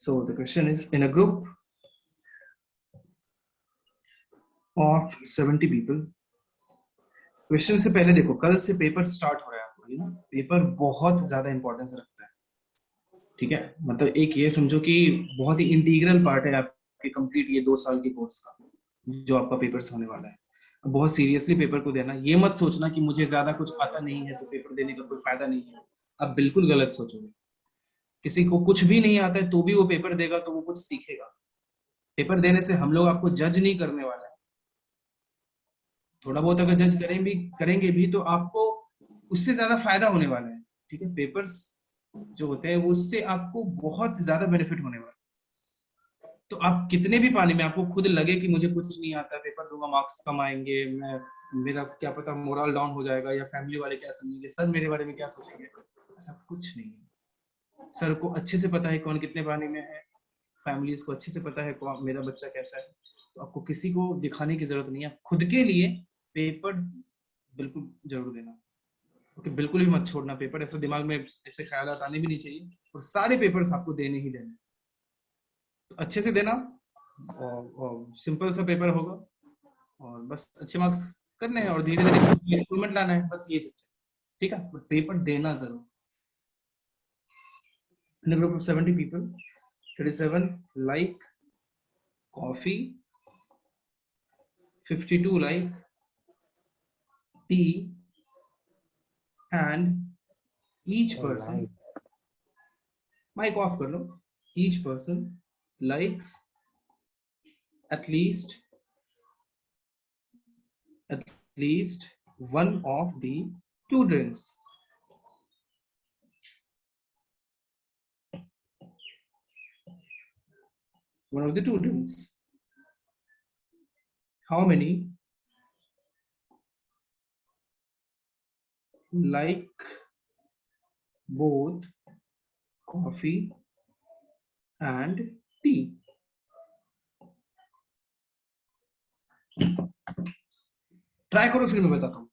So the question is, in a group of 70 people, question से पहले देखो, कल से पेपर स्टार्ट हो रहा है आपको, ना पेपर बहुत ज्यादा इंपॉर्टेंस रखता है, ठीक है। मतलब एक ये समझो कि बहुत ही इंटीग्रल पार्ट है आपके कंप्लीट ये 2 साल के कोर्स का, जो आपका पेपर होने वाला है। बहुत सीरियसली पेपर को देना, ये मत सोचना कि मुझे ज्यादा कुछ आता नहीं है तो पेपर देने का कोई फायदा नहीं है। आप बिल्कुल गलत सोचोगे। किसी को कुछ भी नहीं आता है तो भी वो पेपर देगा तो वो कुछ सीखेगा। पेपर देने से हम लोग आपको जज नहीं करने वाले हैं। थोड़ा बहुत अगर जज करेंगे भी तो आपको उससे ज्यादा फायदा होने वाला है, ठीक है। पेपर्स जो होते हैं वो उससे आपको बहुत ज्यादा बेनिफिट होने वाला है। तो आप कितने भी पानी में आपको खुद लगे कि मुझे कुछ नहीं आता, पेपर दूंगा मार्क्स कम आएंगे, मैं मेरा क्या पता मोरल डाउन हो जाएगा या फैमिली वाले क्या समझेंगे, सर मेरे बारे में क्या सोचेंगे, ऐसा कुछ नहीं है। सर को अच्छे से पता है कौन कितने पानी में है, फैमिलीज को अच्छे से पता है कौन मेरा बच्चा कैसा है। तो आपको किसी को दिखाने की जरूरत नहीं है। खुद के लिए पेपर बिल्कुल जरूर देना, ओके। बिल्कुल भी मत छोड़ना पेपर, ऐसा दिमाग में ऐसे ख्यालात आने भी नहीं चाहिए। और सारे पेपर्स आपको देने ही देने, तो अच्छे से देना। और सिंपल सा पेपर होगा और बस अच्छे मार्क्स करने हैं और धीरे धीरे इंप्रूवमेंट लाना है, बस ये सच है, ठीक है। बट पेपर देना जरूर। इन group of 70 people, 37 like coffee, 52 like tea, and each person, mic off कर लो, each person likes at least one of the 2 drinks. One of the 2 drinks. How many like both coffee and tea? Try करो, फिर मैं बताता हूँ।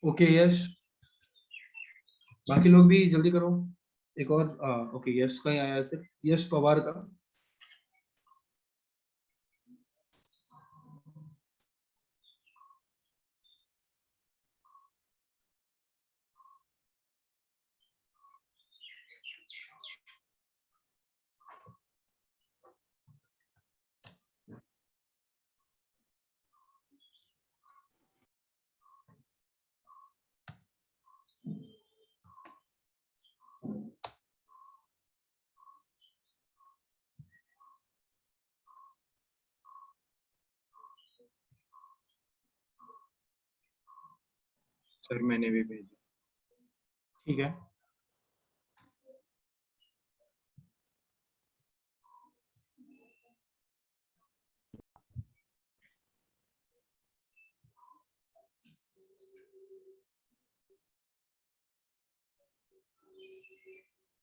Okay यश, बाकी लोग भी जल्दी करो। एक और ओके, यश का ही आया, सिर्फ यश पवार का। सर मैंने भी भेजा। ठीक है,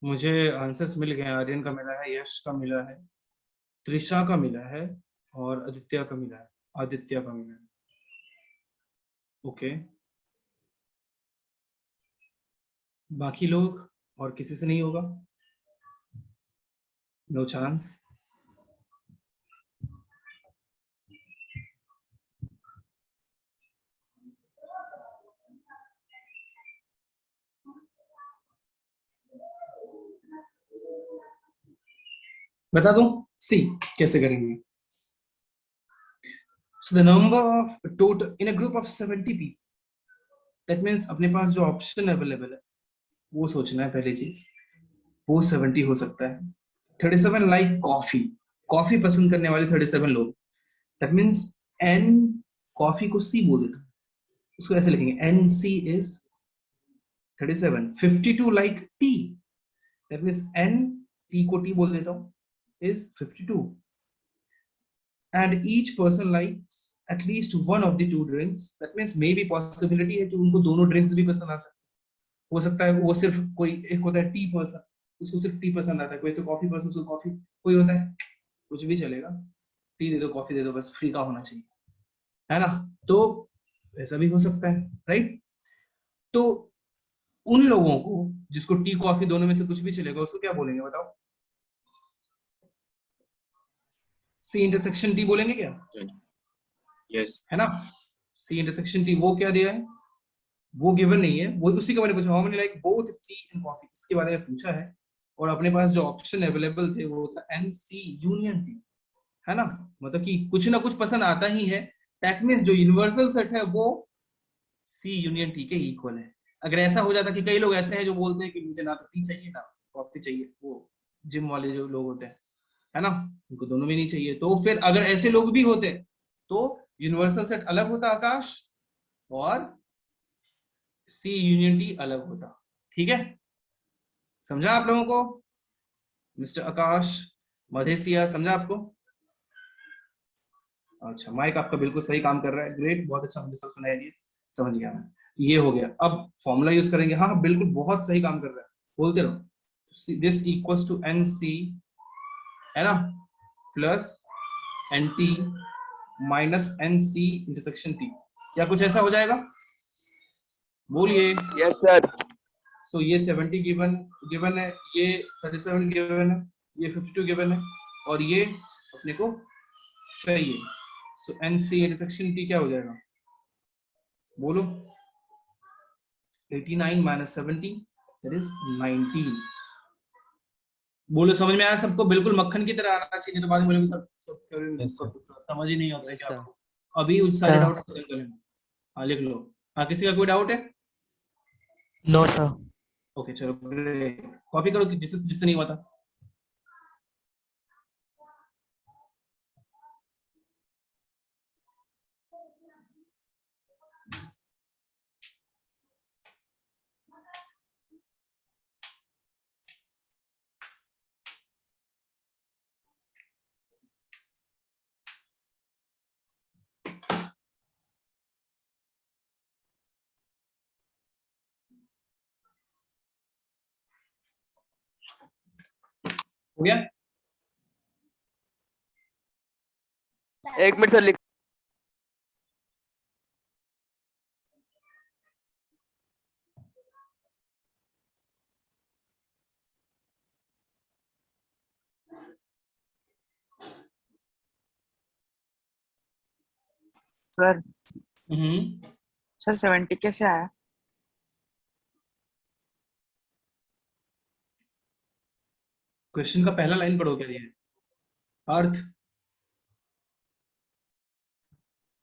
मुझे आंसर्स मिल गए। आर्यन का मिला है, यश का मिला है, त्रिशा का मिला है और आदित्य का मिला है। आदित्य का मिला है, ओके। बाकी लोग और किसी से नहीं होगा? No chance. बता दूं सी कैसे करेंगे। So the number of total in a group of 70 people, that means अपने पास जो ऑप्शन अवेलेबल है वो सोचना है पहली चीज। वो 70 हो सकता है। 37 लाइक कॉफी, कॉफी पसंद करने वाले 37 लोग, दैट मीन्स एन, कॉफी को सी बोल देता हूँ, उसको ऐसे लिखेंगे N C is 37। 52 like T, that means N T को टी बोल देता हूँ, is 52। and each person likes at least one of the two drinks, that means maybe possibility है कि उनको दोनों drinks भी पसंद आ सकते, हो सकता है वो सिर्फ कोई एक होता है टी पर्सन, उसको सिर्फ टी पसंद आता है, कोई तो कॉफी पर्सन, उसको कॉफी, कोई होता है कुछ भी चलेगा, टी दे दो कॉफी दे दो बस फ्री का होना चाहिए, है ना? तो ऐसा भी हो सकता है, राइट? तो उन लोगों को जिसको टी कॉफी दोनों में से कुछ भी चलेगा उसको क्या बोलेंगे बताओ? सी इंटरसेक्शन टी बोलेंगे क्या? यस है ना? सी इंटरसेक्शन टी वो क्या दिया है, वो गिवन नहीं है, वो उसी के बारे में पूछा, how many like both T and coffee, इसके बारे में पूछा है, और अपने पास जो ऑप्शन अवेलेबल थे वो था एन सी यूनियन टी, है ना? मतलब कि कुछ ना कुछ पसंद आता ही है, दैट मींस जो यूनिवर्सल सेट है वो सी यूनियन टी के इक्वल है। अगर ऐसा हो जाता कि कई लोग ऐसे हैं जो बोलते हैं कि मुझे ना तो टी चाहिए ना कॉफी चाहिए, वो जिम वाले जो लोग होते हैं, है ना, उनको दोनों में नहीं चाहिए, तो फिर अगर ऐसे लोग भी होते तो यूनिवर्सल सेट अलग होता आकाश, और सी यूनियन टी अलग होता। ठीक है, समझा आप लोगों को? मिस्टर आकाश, मधेसिया, समझा आपको? अच्छा, माइक आपका बिल्कुल सही काम कर रहा है, ग्रेट, बहुत अच्छा, मुझे सब सुनाई दिया, समझ गया मैं। ये हो गया, अब फॉर्मूला यूज करेंगे। हाँ बिल्कुल, बहुत सही काम कर रहा है, बोलते रहो। This equals to N C, है ना, plus N T minus N C intersection T, क्या कुछ ऐसा हो जाएगा? बोलिए। Yes sir. सो ये 70 गिवन गिवन है, ये 37 गिवन है, ये 52 गिवन है, और ये अपने को चाहिए। सो एन सी इंटरसेक्शन टी क्या हो जाएगा, बोलो? 89 माइनस 70 दैट इज 19। बोलो, समझ में आया सबको? बिल्कुल मक्खन की तरह आना चाहिए, तो बाद में बोलेंगे सब सब Yes, sir. समझ ही नहीं आता है Yes, क्या sir. आपको? अभी उन सारे हाँ. डाउट्स खत्म कर लेना। हाँ लिख लो। हाँ, किसी का कोई डाउट है? No, sir. ओके चलो, कॉपी करो जिससे जिससे नहीं हुआ था। हो गया? एक मिनट सर, लिख सर। हम्म। सर 70 कैसे आया? क्वेश्चन का पहला लाइन पढ़ो, क्या दिया है? अर्थ।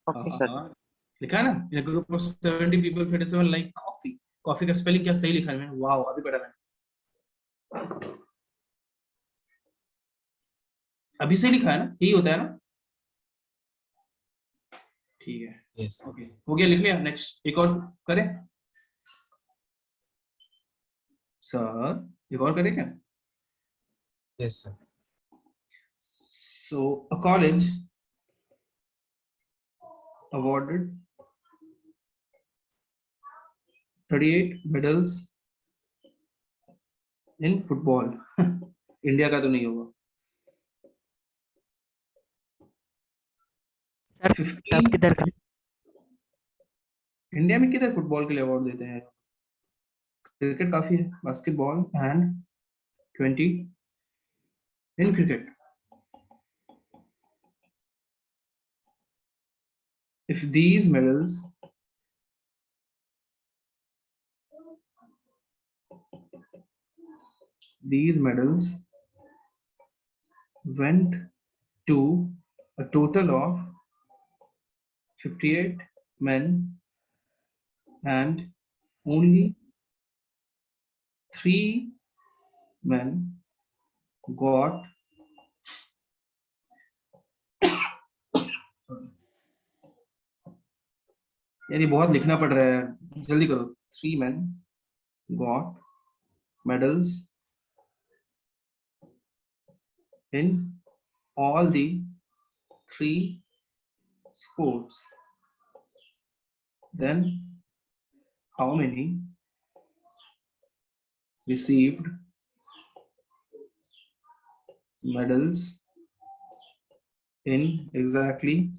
Okay sir. हाँ, लिखा है ना, in group of 70 people 37 like coffee. Coffee का स्पेलिंग क्या सही लिखा है मैंने? वाओ, अभी पढ़ा मैंने, अभी सही लिखा है ना, यही होता है ना? ठीक है, Yes. ओके, हो गया, लिख लिया। नेक्स्ट एक और करें सर, एक और करें क्या? Yes, sir. So a college awarded 38 medals in football। India का तो नहीं होगा। सर, 15 आप किधर का? इंडिया में किधर फुटबॉल के लिए अवार्ड देते हैं? क्रिकेट काफी है, basketball and 20 in cricket. If these medals went to a total of 58 men and only 3 men got, यार ये बहुत लिखना पड़ रहा है, जल्दी करो। 3 men got medals in all the 3 sports, then how many received medals in exactly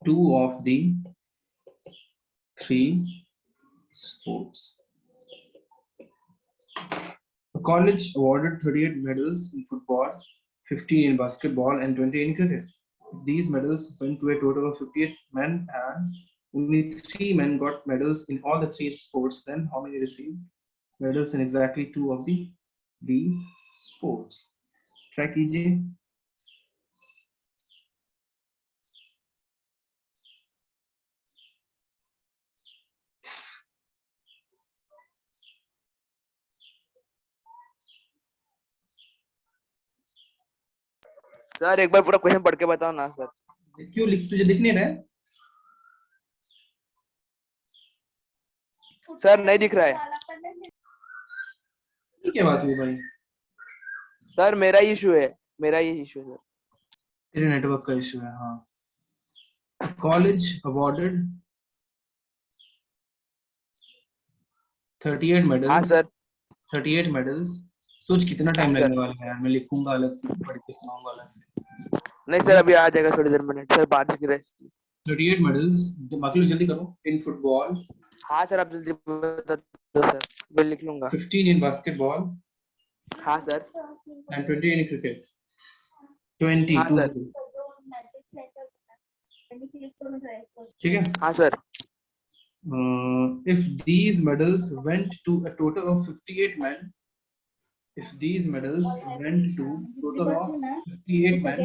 2 of the 3 sports? The college awarded 38 medals in football, 15 in basketball, and 20 in cricket. These medals went to a total of 58 men, and only 3 men got medals in all the 3 sports. Then how many received medals in exactly 2 of these sports? Try कीजिए. Sir एक बार पूरा question पढ़ के बताओ ना sir. क्यों तुझे दिख नहीं रहा है? सर नहीं दिख रहा है। ये क्या बात हुई भाई? सर मेरा इशू है, मेरा ही इशू है सर। तेरे नेटवर्क का इशू है. हाँ. College awarded 38 हाँ medals. सर। 38 medals. सोच कितना टाइम हाँ, लगने वाला है यार. मैं लिखूंगा अलग से, पढ़ के सुनाऊंगा अलग से. नहीं सर अभी आ जाएगा थोड़ी देर में सर, बारिश गिर रही है। 38 medals. बाकी लोग जल्दी करो. In football. हाँ सर आप जल्दी बता दो सर, मैं लिख लूंगा। 15 in basketball. हाँ सर। And 20 in cricket. 20. हाँ सर। ठीक है. हाँ sir. If these medals went to a total of 58 men, if these medals went to total of 58 men,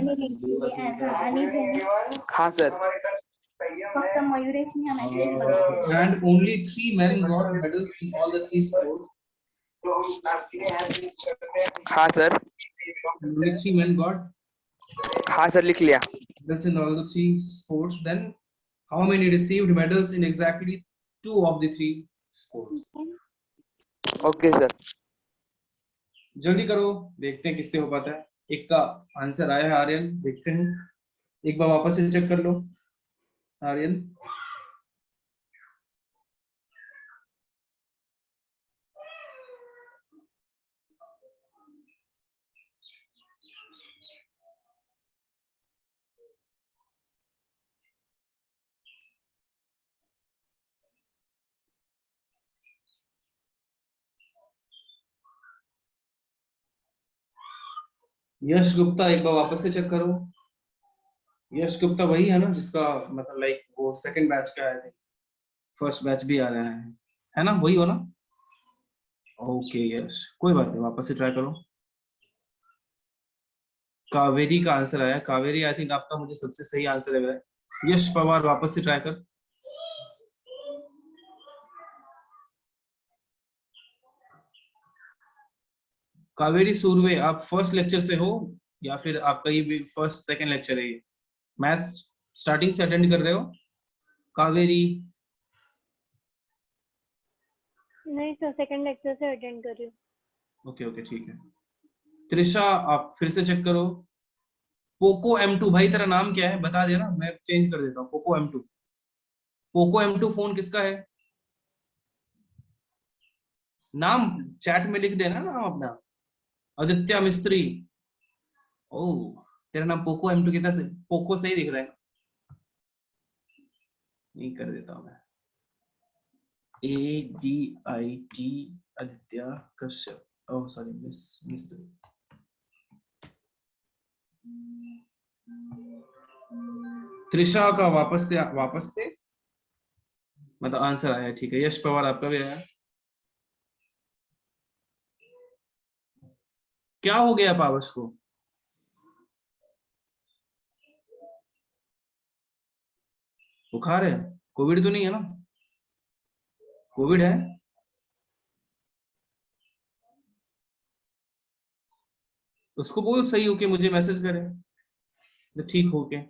हाँ sir. and only 3 men got medals in all the 3 sports. हाँ sir. Only 3 men got हाँ sir लिख लिया। medals in all the 3 sports. Then how many received medals in exactly 2 of the 3 sports? Okay sir. जल्दी करो, देखते हैं किससे हो पाता है. एक का आंसर आया है आर्यन, देखते हैं. एक बार वापस से चेक कर लो आर्यन. यश गुप्ता एक बार वापस से चेक करो. यश गुप्ता वही है ना जिसका मतलब लाइक वो सेकंड बैच का आया था, फर्स्ट बैच भी आ रहा है ना? वही हो ना? ओके यश, कोई बात नहीं, वापस से ट्राई करो. कावेरी का आंसर आया. कावेरी आई थिंक आपका मुझे सबसे सही आंसर लग रहा है. यश पवार वापस से ट्राई कर. कावेरी सूर्वे, आप फर्स्ट लेक्चर से हो या फिर आपका ये फर्स्ट सेकंड लेक्चर है? ये मैथ्स स्टार्टिंग से अटेंड कर रहे हो कावेरी? नहीं सर, सेकंड लेक्चर से अटेंड कर रही हूँ। ओके ओके ठीक है. त्रिशा आप फिर से चेक करो. पोको M2, भाई तेरा नाम क्या है बता देना, मैं चेंज कर देता हूँ. Poco M2. Poco M2 phone किसका है? नाम चैट में लिख देना नाम अपना. आदित्य मिस्त्री. ओह तेरा नाम पोको M2 कितना से, पोको सही दिख रहा है. नहीं कर देता हूँ मैं. ADIT Aditya Kashyap. Oh sorry मिस्त्री. त्रिशा का वापस से मतलब आंसर आया. ठीक है. यश पवार आपका भी आया. क्या हो गया पावस को? बुखार है? कोविड तो नहीं है ना? कोविड है? उसको बोल सही हो के मुझे मैसेज करे तो ठीक हो के.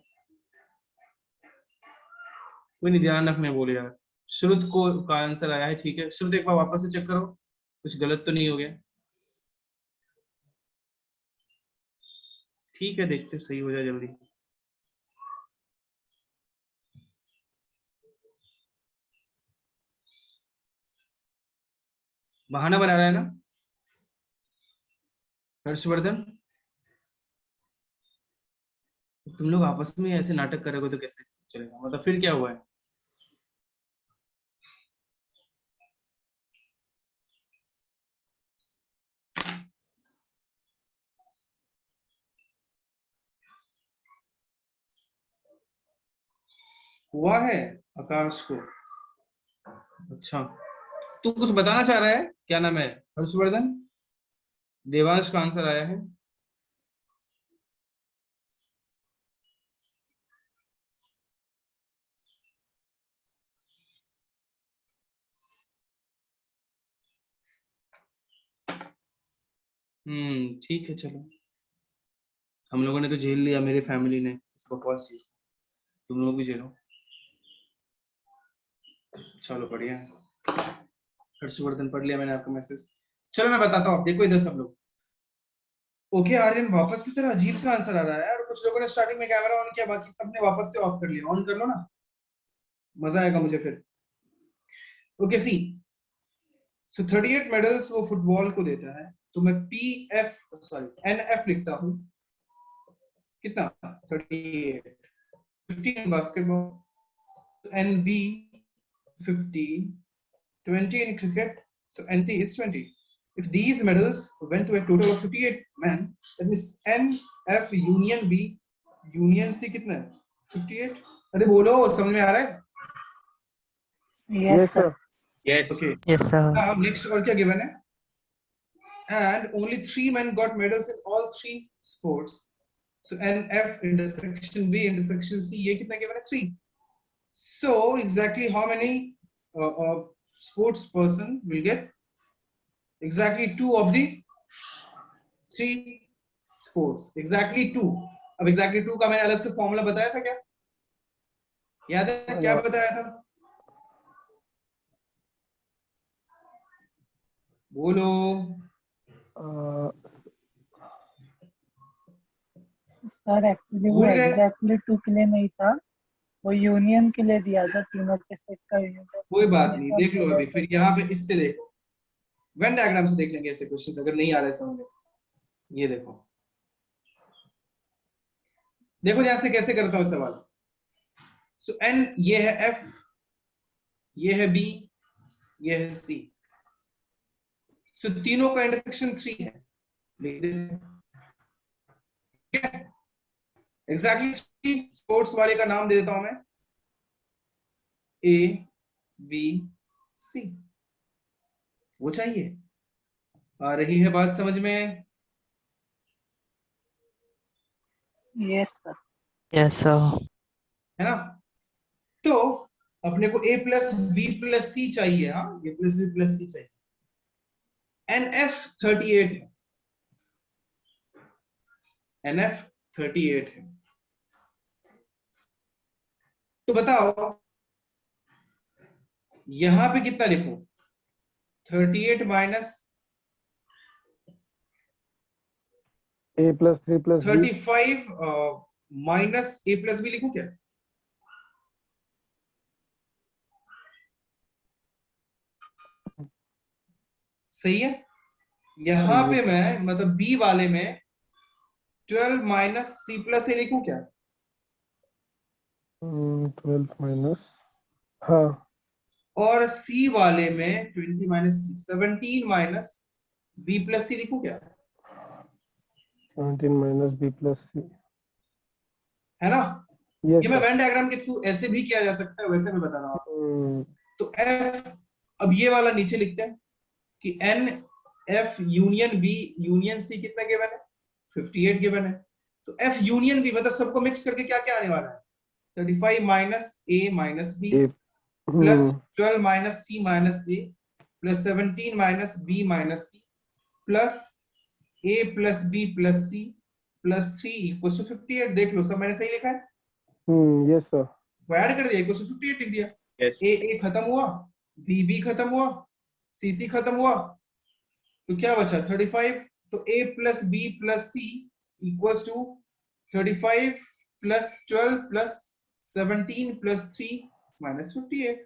कोई नहीं, ध्यान रखने बोले यार. श्रुत को का आंसर आया है. ठीक है श्रुत, एक बार वापस से चेक करो कुछ गलत तो नहीं हो गया. ठीक है, देखते सही हो जाए जल्दी। बहाना बना रहा है ना हर्षवर्धन? तुम लोग आपस में ऐसे नाटक करोगे तो कैसे चलेगा? मतलब फिर क्या हुआ है? हुआ है आकाश को? अच्छा, तू कुछ बताना चाह रहा है? क्या नाम है? हर्षवर्धन? देवांश का आंसर आया है। ठीक है, चलो। हम लोगों ने तो झेल लिया, मेरी फैमिली ने इस बकवास चीज को, तुम लोग भी झेलो। चलो बढ़िया है। हर्षवर्धन पढ़ लिया मैंने आपका मैसेज। चलो मैं बताता हूँ, देखो इधर सब लोग। ओके आर्यन, वापस से तेरा अजीब सा आंसर आ रहा है यार। कुछ लोगों ने स्टार्टिंग में कैमरा ऑन किया, बाकी सबने वापस से ऑफ कर लिया। ऑन कर लो ना, मजा आएगा मुझे फिर। ओके सी, सो 38 मेडल्स वो फुटबॉल को देता है, तो मैं NF लिखता हूँ। कितना? 38। 15 in basketball, NB 15, 20 in cricket, so NC is 20. If these medals went to a total of 58 men, that means NF union B union C कितना है? 58। अरे बोलो, समझ में आ रहा है? Yes, sir. Yes. Okay. Yes, sir. Now next और क्या given है? And only 3 men got medals in all 3 sports. So NF intersection B intersection C, ये कितना given है? 3. So exactly how many sports person will get? Exactly 2 of the 3 sports. Exactly 2. अब exactly 2 का मैंने अलग से फॉर्मूला बताया था क्या? याद है क्या बताया था? बोलो। सर एक्चुअली वो भूल गए? एग्जैक्टली 2 के लिए नहीं था, वो यूनियन के लिए दिया था, तीनों के सेट का यूनियन। कोई बात नहीं, देख लो अभी। फिर यहाँ पे इससे देखो, वेन डायग्राम से देख लेंगे ऐसे क्वेश्चंस, अगर नहीं आ रहे समझ में। ये देखो, देखो ध्यान से कैसे करता हूँ सवाल। सो N ये है, F ये है, B ये है, C। सो तीनों का इंटरसेक्शन 3 है। एग्जैक्टली स्पोर्ट्स वाले का नाम दे देता हूं मैं, A B C। वो चाहिए? आ रही है बात समझ में? Yes sir. Yes, sir. है ना? तो अपने को A plus B plus C चाहिए। हाँ, A plus B plus C चाहिए। NF 38 है, NF 38 है। तो बताओ यहां पे कितना लिखूं? 38 minus A plus 3 plus B. 35 minus A plus B लिखूं क्या? सही है। यहां पे मैं मतलब B वाले में 12 माइनस C प्लस A लिखूं क्या? 12 minus. हाँ. और C वाले में 20 minus 17 minus B plus C लिखूं क्या? 17 minus B plus C. है ना? Yes, ये मैं sir. वेन डायग्राम के थ्रू ऐसे भी किया जा सकता है, वैसे मैं बता रहा हूं। Hmm. तो F, अब ये वाला नीचे लिखते हैं कि N F union B union C कितना गिवन है? 58 गिवन है। तो F यूनियन B मतलब सबको मिक्स करके क्या क्या आने वाला है? 35 minus A minus B A. Plus 12 minus C minus A plus 17 minus B minus C plus A plus B plus C plus 3 equals to 58। देख लो सब मैंने सही लिखा है? Yes, sir. वो ऐड कर दिया, इक्वल्स टू 58 लिख दिया। Yes. A खत्म हुआ, B खत्म हुआ, C खत्म हुआ, तो क्या बचा? 35। तो A plus B plus C equals to 35 plus 12 plus 17 plus 3 minus 58।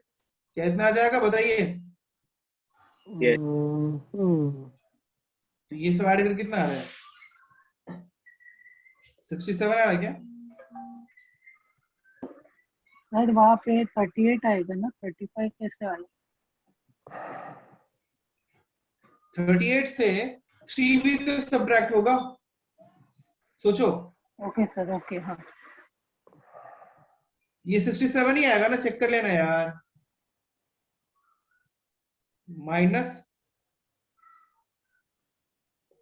क्या इतना आ जाएगा बताइए? तो ये सब ऐड करके कितना आ रहा है? 67 आ रहा है क्या? सर वहाँ पे 38 आएगा ना, 35 कैसे आएगा? 38 से 3 भी तो सब्ट्रैक्ट होगा, सोचो। ओके सर, ओके, हाँ। ये 67 ही आएगा ना, चेक कर लेना यार। Minus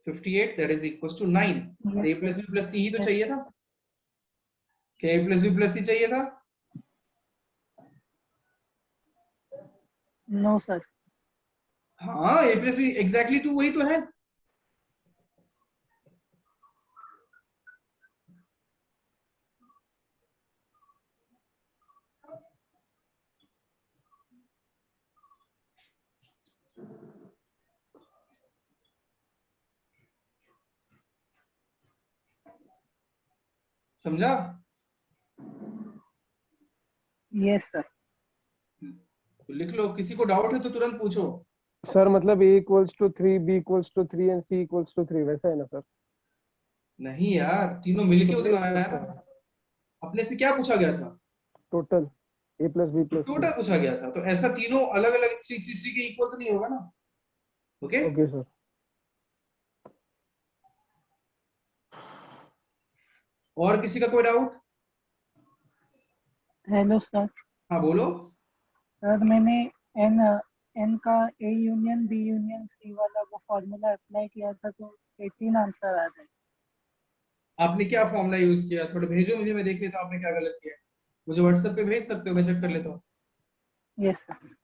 58 that is equal to 9। A plus B plus C ही तो चाहिए था। क्या A plus B plus C चाहिए था? No sir. हाँ, ए प्लस बी एग्जैक्टली 2 वही तो है। समझा? Yes sir. तो लिख लो, किसी को डाउट है तो तुरंत पूछो। सर मतलब a equals to 3, b equals to 3 and c equals to 3 वैसा है ना सर? नहीं यार, तीनों मिलके तो उतना आया ना। अपने से क्या पूछा गया था? Total a plus b plus c। Total पूछा गया था, तो ऐसा तीनों अलग अलग 3 के इक्वल तो नहीं होगा ना। Okay okay sir. और किसी का कोई डाउट? Hello sir. हाँ बोलो। सर मैंने एन एन का A union B union C वाला वो फॉर्मूला अप्लाई किया था, तो 18 आंसर आ गए। आपने क्या फॉर्मूला यूज किया? थोड़ा भेजो मुझे, मैं देख लेता हूँ आपने क्या गलत किया। मुझे व्हाट्सएप पे भेज सकते हो, मैं चेक कर लेता हूँ। Yes sir.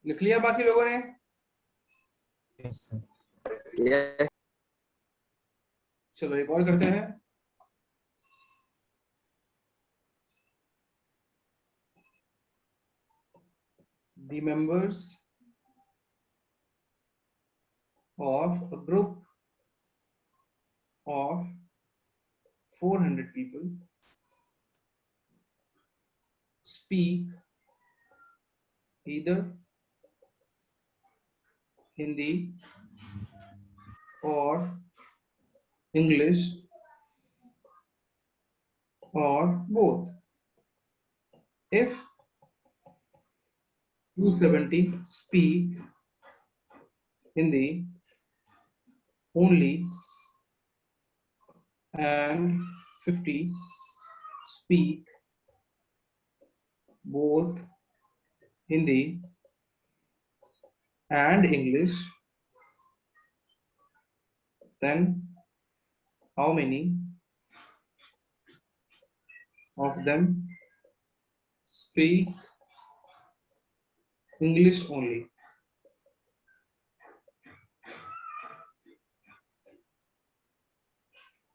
लिख लिया बाकी लोगों ने? यस चलो एक और करते हैं। The members of a group of 400 people speak either Hindi or English or both. If 270 speak Hindi only and 50 speak both Hindi and English, then how many of them speak English only?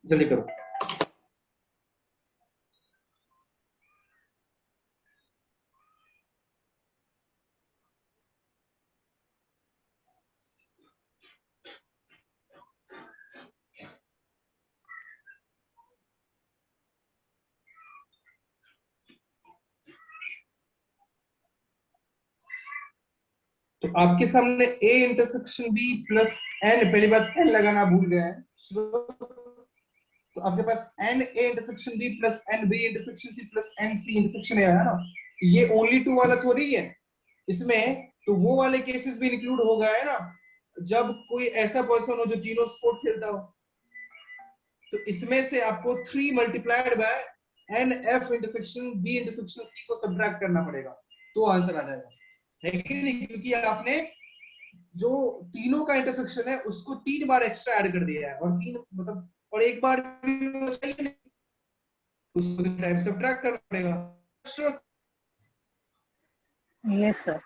जल्दी करो। तो आपके सामने a intersection b plus n, पहली बात n लगाना भूल गए हैं। तो आपके पास n a intersection b plus n b intersection c plus n c intersection है ना। ये ओनली टू वाला थोड़ी है इसमें, तो वो वाले केसेस भी इंक्लूड हो गए है ना, जब कोई ऐसा पर्सन हो जो तीनों स्पोर्ट खेलता हो। तो इसमें से आपको 3 multiplied by n f intersection b intersection c को सब्ट्रैक्ट करना पड़ेगा, तो आंसर आ जाएगा, है कि नहीं? क्योंकि आपने जो तीनों का इंटरसेक्शन है उसको 3 बार एक्स्ट्रा ऐड कर दिया है, और 3 मतलब और एक बार भी वो चाहिए नहीं, उसको टाइम सब्ट्रैक्ट करना पड़ेगा। Yes sir.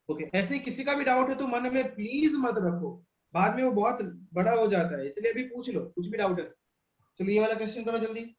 ओके, ऐसे ही किसी का भी डाउट है तो मन में प्लीज मत रखो, बाद में वो बहुत बड़ा हो जाता है, इसलिए अभी पूछ लो कुछ भी डाउट है। चलो ये वाला क्वेश्चन करो जल्दी।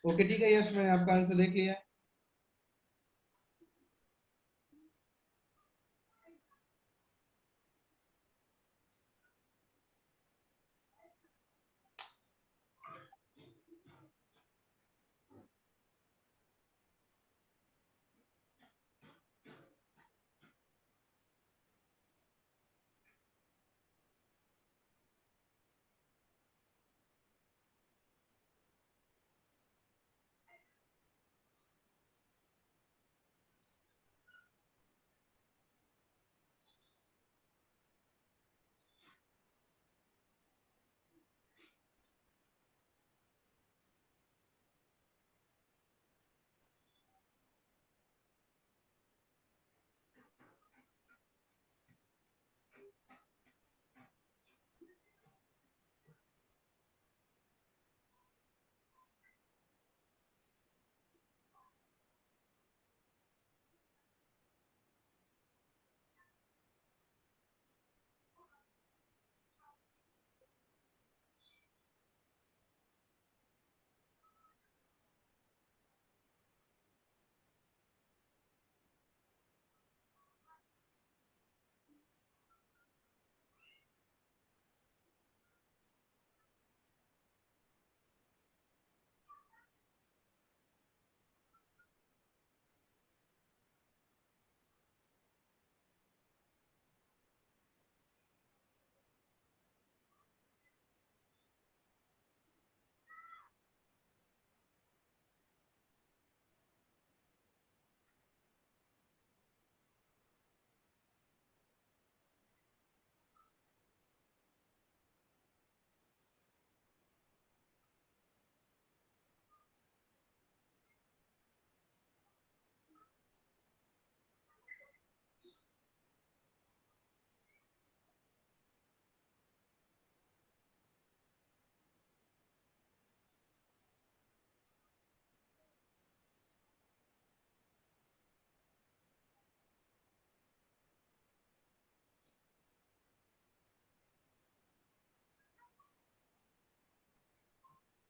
ओके ठीक है यश, मैंने आपका आंसर देख लिया है।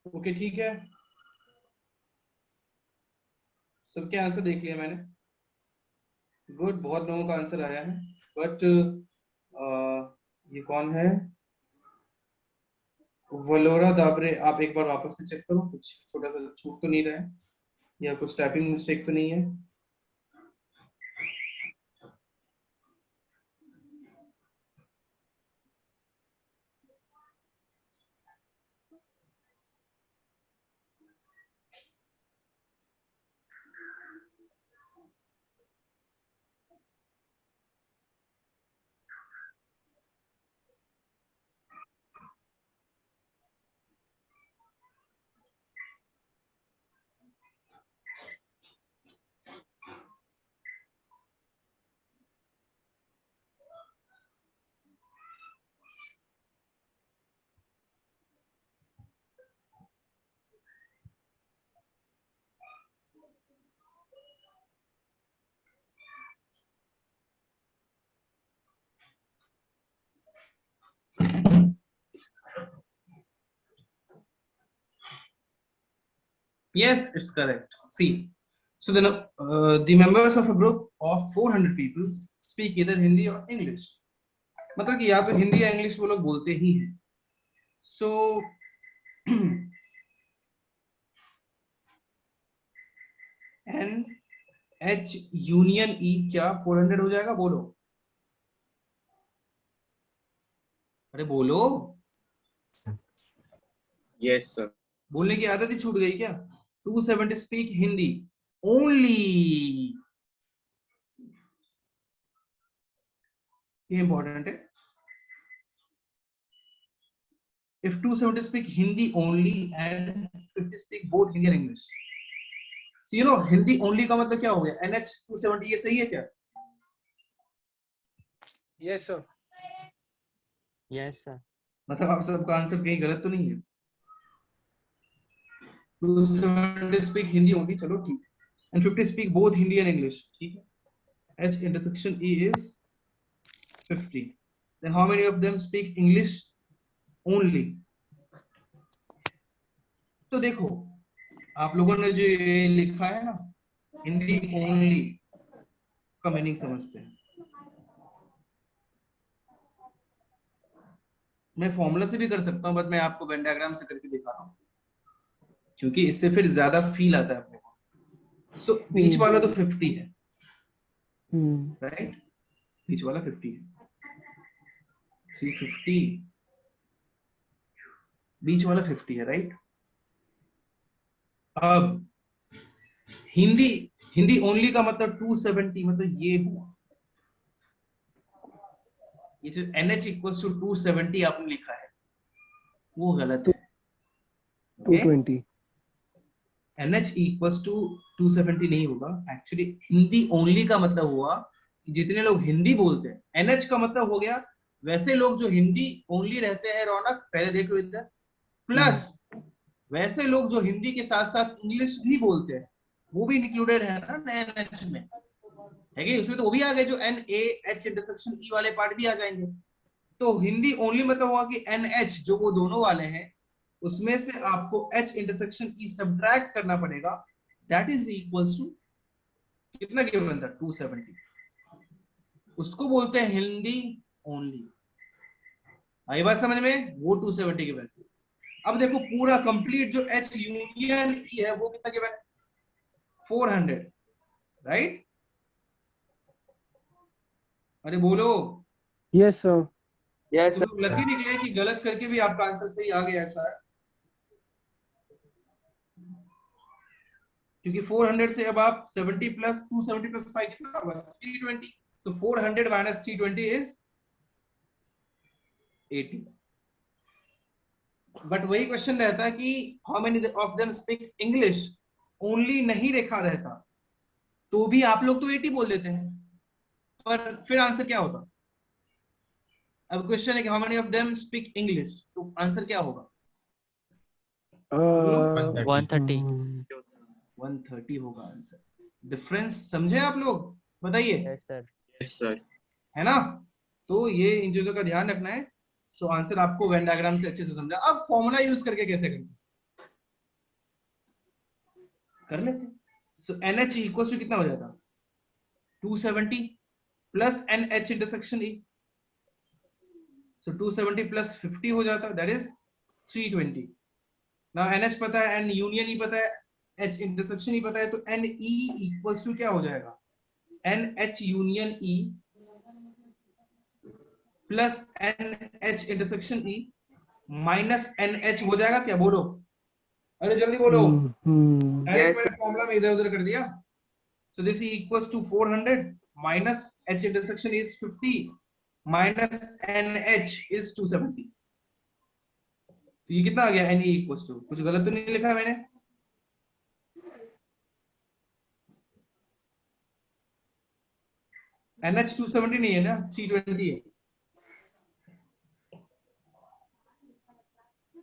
ओके ठीक है, सबके आंसर देख लिया मैंने। गुड, बहुत लोगों का आंसर आया है, बट ये कौन है? वलोरा दाबरे, आप एक बार वापस से चेक करो, कुछ छोटा सा छूट तो नहीं रहा है या कुछ टाइपिंग मिस्टेक तो नहीं है? Yes, it's correct. See, So then the members of a group of 400 people speak either Hindi or English. मतलब कि या तो हिंदी या इंग्लिश वो लोग बोलते ही हैं. So N H union E क्या 400 हो जाएगा? बोलो, अरे बोलो. Yes, sir. बोलने की आदत ही छूट गई क्या? 270 स्पीक हिंदी ओनली. ये इंपॉर्टेंट है. If 270 speak Hindi only and 50 speak both Hindi and English. So you know Hindi only का मतलब क्या हो गया? NH 270 ये सही है क्या? Yes, sir. Yes, sir. मतलब आप सबका आंसर कहीं गलत तो नहीं है? 270 speak Hindi only, चलो ठीक है. And 50 speak both Hindi and English, ठीक है. H intersection E is 50. Then how many of them speak English only? तो देखो आप लोगों ने जो ये लिखा है ना हिंदी ओनली, इसका मीनिंग समझते हैं. मैं फॉर्मूला से भी कर सकता हूं बट मैं आपको वेन डायग्राम से करके दिखा रहा हूं क्योंकि इससे फिर ज्यादा फील आता है अपने को. सो बीच वाला तो 50 है, राइट? बीच वाला 50 है. 350 बीच वाला 50 है, राइट? अब हिंदी ओनली का मतलब 270, मतलब ये हुआ. ये जो NH इक्वल्स टू 270 आपने लिखा है वो गलत है. 220. NH इक्वल्स टू 270 नहीं होगा. एक्चुअली हिंदी ओनली का मतलब हुआ जितने लोग हिंदी बोलते हैं. NH का मतलब हो गया वैसे लोग जो हिंदी ओनली रहते हैं, रौनक पहले देख लो इधर, प्लस वैसे लोग जो हिंदी के साथ साथ इंग्लिश भी बोलते हैं वो भी इंक्लूडेड है ना NH में, है कि उसमें तो वो भी आ गए जो NaH इंटरसेक्शन E वाले पार्ट भी आ जाएंगे. तो हिंदी ओनली मतलब हुआ कि NH जो वो दोनों वाले हैं उसमें से आपको H इंटरसेक्शन E सब्ट्रैक्ट करना पड़ेगा. दैट इज इक्वल्स टू कितना गिवन था? 270. उसको बोलते हैं हिंदी ओनली. आई बात समझ में? वो 270 की वैल्यू. अब देखो पूरा कंप्लीट जो H यूनियन E है वो कितना गिवन है? 400, राइट? अरे बोलो. Yes, sir. Yes, तो sir. लकी निकले कि गलत करके भी आपका आंसर सही आ गया शायद, क्योंकि 400 से अब आप 70 प्लस 270 प्लस 5 कितना होगा? 320. सो 400 माइनस 320 इज 80. बट वही क्वेश्चन रहता है कि how many of them speak English only नहीं लिखा रहता तो भी आप लोग तो 80 बोल देते हैं, पर फिर आंसर क्या होता? अब क्वेश्चन है कि how many of them speak English, तो आंसर क्या होगा? 130. 130 होगा आंसर. डिफरेंस समझे आप लोग? बताइए. Yes, sir. Yes, sir. है ना? तो ये इन चीजों का ध्यान रखना है. सो आंसर आपको वेन डायग्राम से अच्छे से समझा. अब फॉर्मूला यूज करके कैसे करते कर लेते. सो NH इक्वल टू कितना हो जाता? 270 प्लस NH इंटरसेक्शन E. सो 270 प्लस 50 हो जाता, दैट इज 320. नाउ NH पता है, N यूनियन E पता है, H इंटरसेक्शन E पता है, तो NE इक्वल्स टू क्या हो जाएगा? NH union E plus NH intersection E minus NH हो जाएगा क्या? बोलो, अरे जल्दी बोलो. डायरेक्ट मैंने फॉर्मूला में इधर उधर कर दिया. So this equals to 400 minus H intersection is 50 minus NH is 270. तो ये कितना आ गया? NE इक्वल्स टू, कुछ गलत तो नहीं लिखा है मैंने? NH 270 नहीं है ना, 320 है.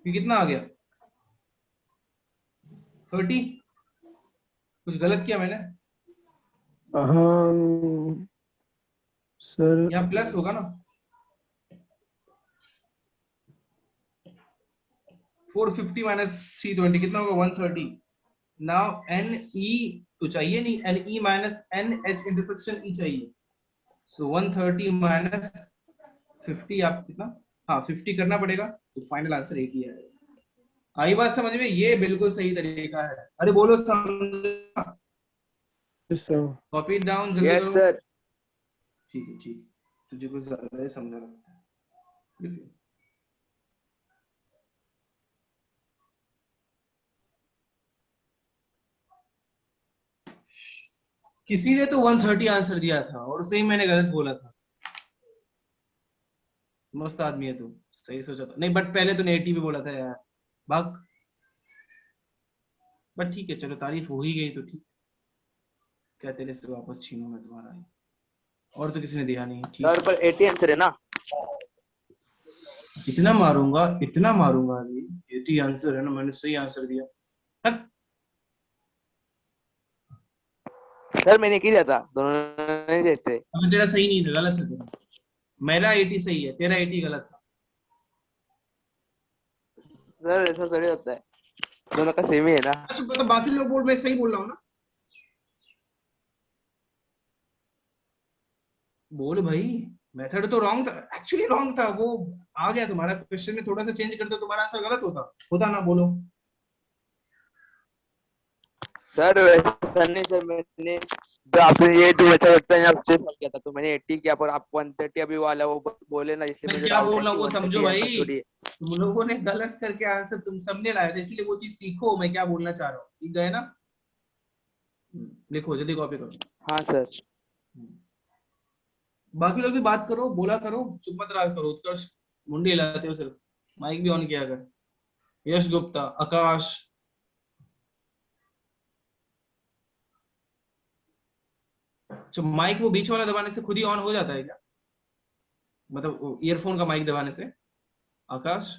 ये कितना आ गया? 30. कुछ गलत किया मैंने? सर यहाँ प्लस होगा ना. 450 माइनस 320 कितना होगा? 130. नाउ NE तो चाहिए नहीं, N E minus N H intersection E चाहिए। सो 130 माइनस 50 आप कितना, हाँ 50 करना पड़ेगा, तो फाइनल आंसर 80 है। आई बात समझ में? ये बिल्कुल सही तरीका है। अरे बोलो समझा? Yes, sir. कॉपी डाउन जल्दी यस करो। सर। ठीक है ठीक, तुझे कुछ ज्यादा ही समझा लगता है। बिल्कुल। किसी ने तो 130 आंसर दिया था और सही मैंने गलत बोला था। मस्त आदमी है तू, सही सोचा था। नहीं बट पहले तूने 80 भी बोला था यार, भाग। बट ठीक है चलो, तारीफ हो ही गई तो ठीक। क्या तेरे से वापस छीनूं मैं तुम्हारा? और तो किसी ने दिया नहीं, ठीक सर है। पर 80 आंसर है ना? इतना मारूंगा अभी। 80 आंसर है ना, मैंने सही आंसर दिया। हट। सर मैंने किया था, दोनों नहीं देते। अभी तेरा सही नहीं था, गलत है तेरा। मेरा 80 सही है, तेरा 80 गलत था। सर ऐसा थोड़ी होता है, दोनों का सेम ही है ना। अच्छा मतलब बाकी लोग बोल, मैं सही बोल रहा हूँ ना? बोल भाई। मेथड तो रॉन्ग था, एक्चुअली रॉन्ग था वो। आ गया तुम्हारा क्वेश्चन में, थोड़ा सा चेंज करते तुम्हारा आंसर गलत होता ना? बोलो। सर वैसा नहीं सर, मैंने जो आपने ये जो अच्छा लगता है आपसे सॉल्व किया था, तो मैंने 80 किया, पर आप 130 अभी वाला वो बोले ना, इसलिए मैं मुझे क्या डाउट बोल है रहा कि हूँ वो समझो 130 आंसर भाई। थोड़ी है। तुम लोगों ने गलत करके आंसर तुम सबने लाया था, इसीलिए वो चीज सीखो। मैं क्या बोलना चाह रहा हूँ, सीख गए ना? लिखो जल्दी, कॉपी करो। हाँ सर। बाकी लोग भी बात करो, बोला करो, चुप मत रहा करो। उत्कर्ष मुंडी हिलाते हो सिर्फ। माइक भी ऑन किया कर। यश गुप्ता, आकाश, तो माइक वो बीच वाला दबाने से खुद ही ऑन हो जाता है क्या? मतलब ईयरफोन का माइक दबाने से? आकाश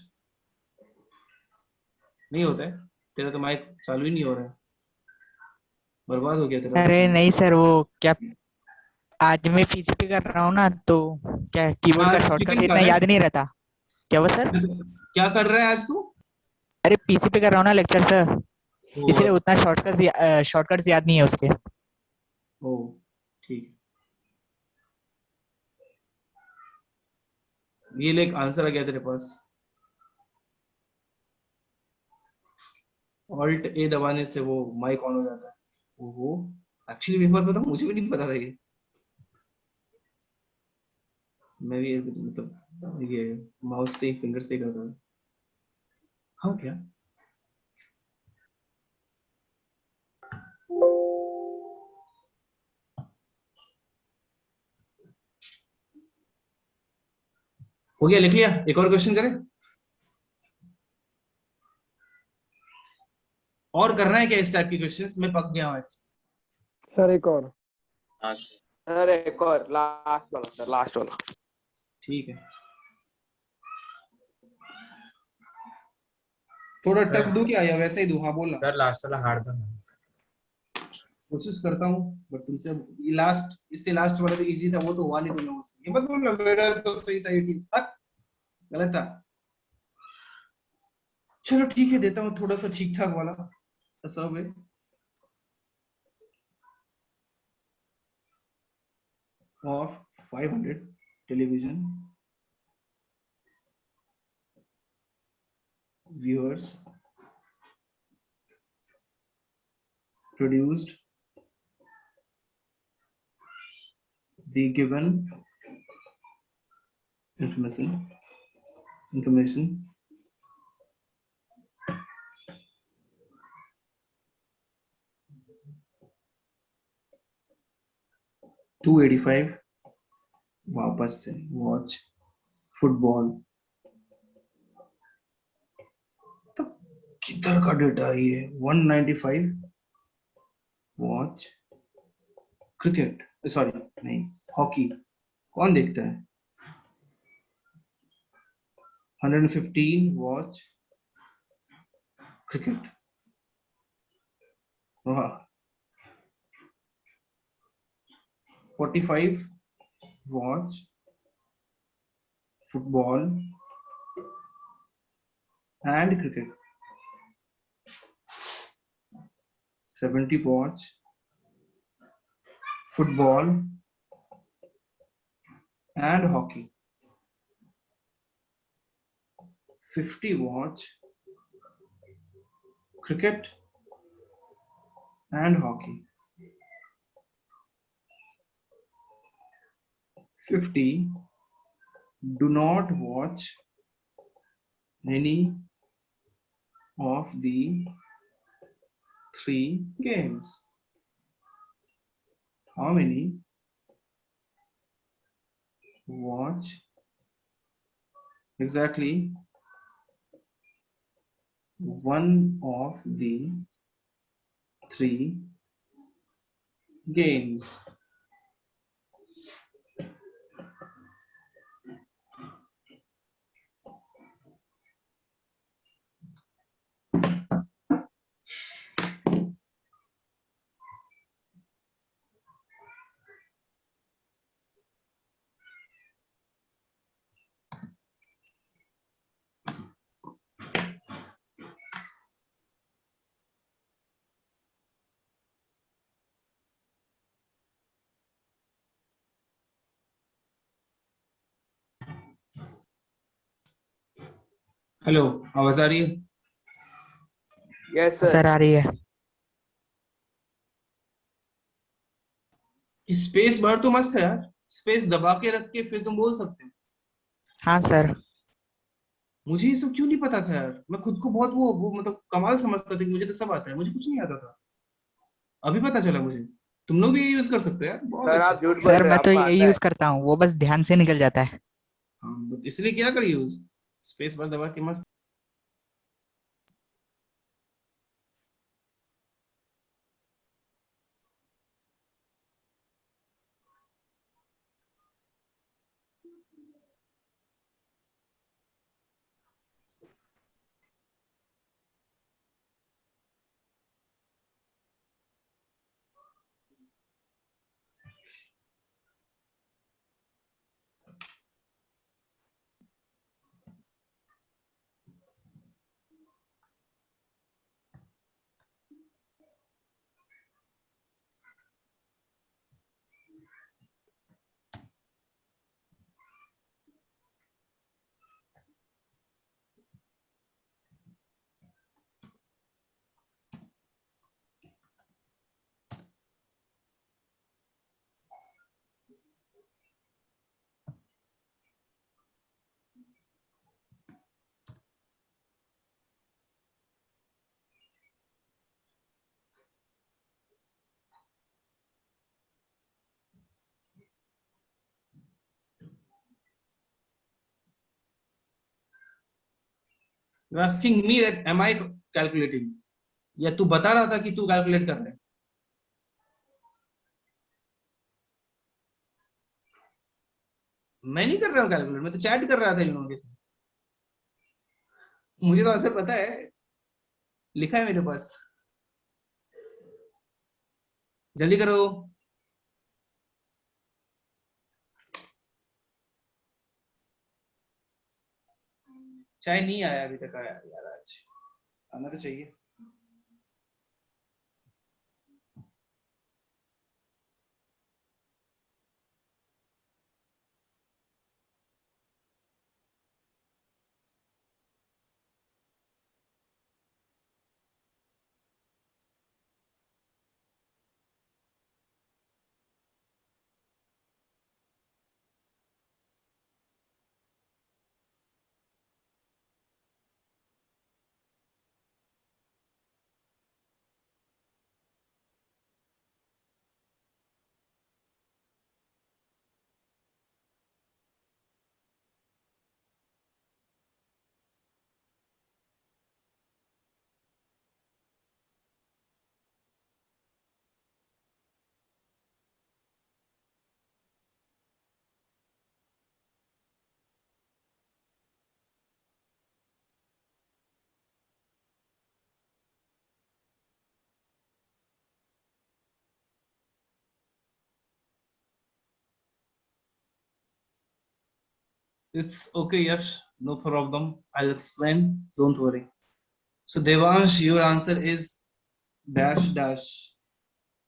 नहीं होता है? तेरा तो माइक चालू ही नहीं हो रहा है। बर्बाद हो गया तेरा तो अरे फोन। नहीं सर, वो क्या, आज मैं पीसी पे कर रहा हूँ ना, तो क्या कीबोर्ड का आज शॉर्टकट चिकन खा इतना रहा याद है? नहीं रहता। क्या हुआ सर? क्या कर रहा है आज तू? अरे पीसी पे कर रहा हूँ ना लेक्चर सर, ओ इसलिए उतना शॉर्टकट्स याद नहीं है उसके। ओ ठीक। ये ले आंसर आ गया तेरे पास। ऑल्ट ए दबाने से वो माइक ऑन हो जाता है। ओहो, एक्चुअली एक बात बताऊं, मुझे भी नहीं पता था ये। मैं भी मतलब ये माउस से फिंगर से करता था। हाँ क्या? हो गया, लिख लिया? एक और क्वेश्चन करें? और करना है क्या इस टाइप के क्वेश्चंस? मैं पक गया हूँ आज। सर एक और। सर एक और लास्ट वाला सर, लास्ट वाला। ठीक है, थोड़ा टफ दूं क्या या वैसे ही दूं? हाँ बोलना। सर लास्ट वाला हार्ड था। कोशिश करता हूँ, बट तुमसे लास्ट, इससे लास्ट वाला तो इजी था, वो तो हुआ नहीं तुमने मुझसे। ये मत बोलना मेरा तो सही था 18 तक, गलत था। चलो ठीक है, देता हूँ थोड़ा सा ठीक ठाक वाला। सब है। of 500 television viewers produced the given information 285 वापस से वॉच फुटबॉल। तो किधर का डेटा है ये? 195 वॉच क्रिकेट, सॉरी नहीं, हॉकी कौन देखता है? 115 वॉच क्रिकेट। वाह। 45 watch football and cricket. 70 watch football and hockey. 50 watch cricket and hockey. 50 do not watch any of the three games. How many watch exactly one of the three games? Hello, आवाज आ रही है? Yes sir. Sir आ रही है। Space bar तो मस्त है यार, space दबा के रख के फिर तुम बोल सकते हो। हाँ सर। मुझे ये सब क्यों नहीं पता था यार, मैं खुद को बहुत वो मतलब कमाल समझता था कि मुझे तो सब आता है, मुझे कुछ नहीं आता था। अभी पता चला मुझे। तुम लोग भी ये यूज कर सकते हो यार, बहुत सर अच्छा। आप झूठ बोल सर रहे मैं हो, तो आपको यही आता है। यूज करता हूँ, वो बस ध्यान से निकल जाता है। हाँ, but इसलिए क्या कर यूज, स्पेस बार दबा के मस्त। You asking me that am I calculating, या तू बता रहा था कि तू कैलकुलेट कर रहा है? मैं नहीं कर रहा हूँ कैलकुलेट, मैं तो चैट कर रहा था इन लोगों के साथ। मुझे तो ऐसे पता है, लिखा है मेरे पास। जल्दी करो। चाय नहीं आया अभी तक, आया यार, आज आना तो चाहिए। It's okay, Yash. No problem. I'll explain. Don't worry. So Devansh, your answer is dash dash.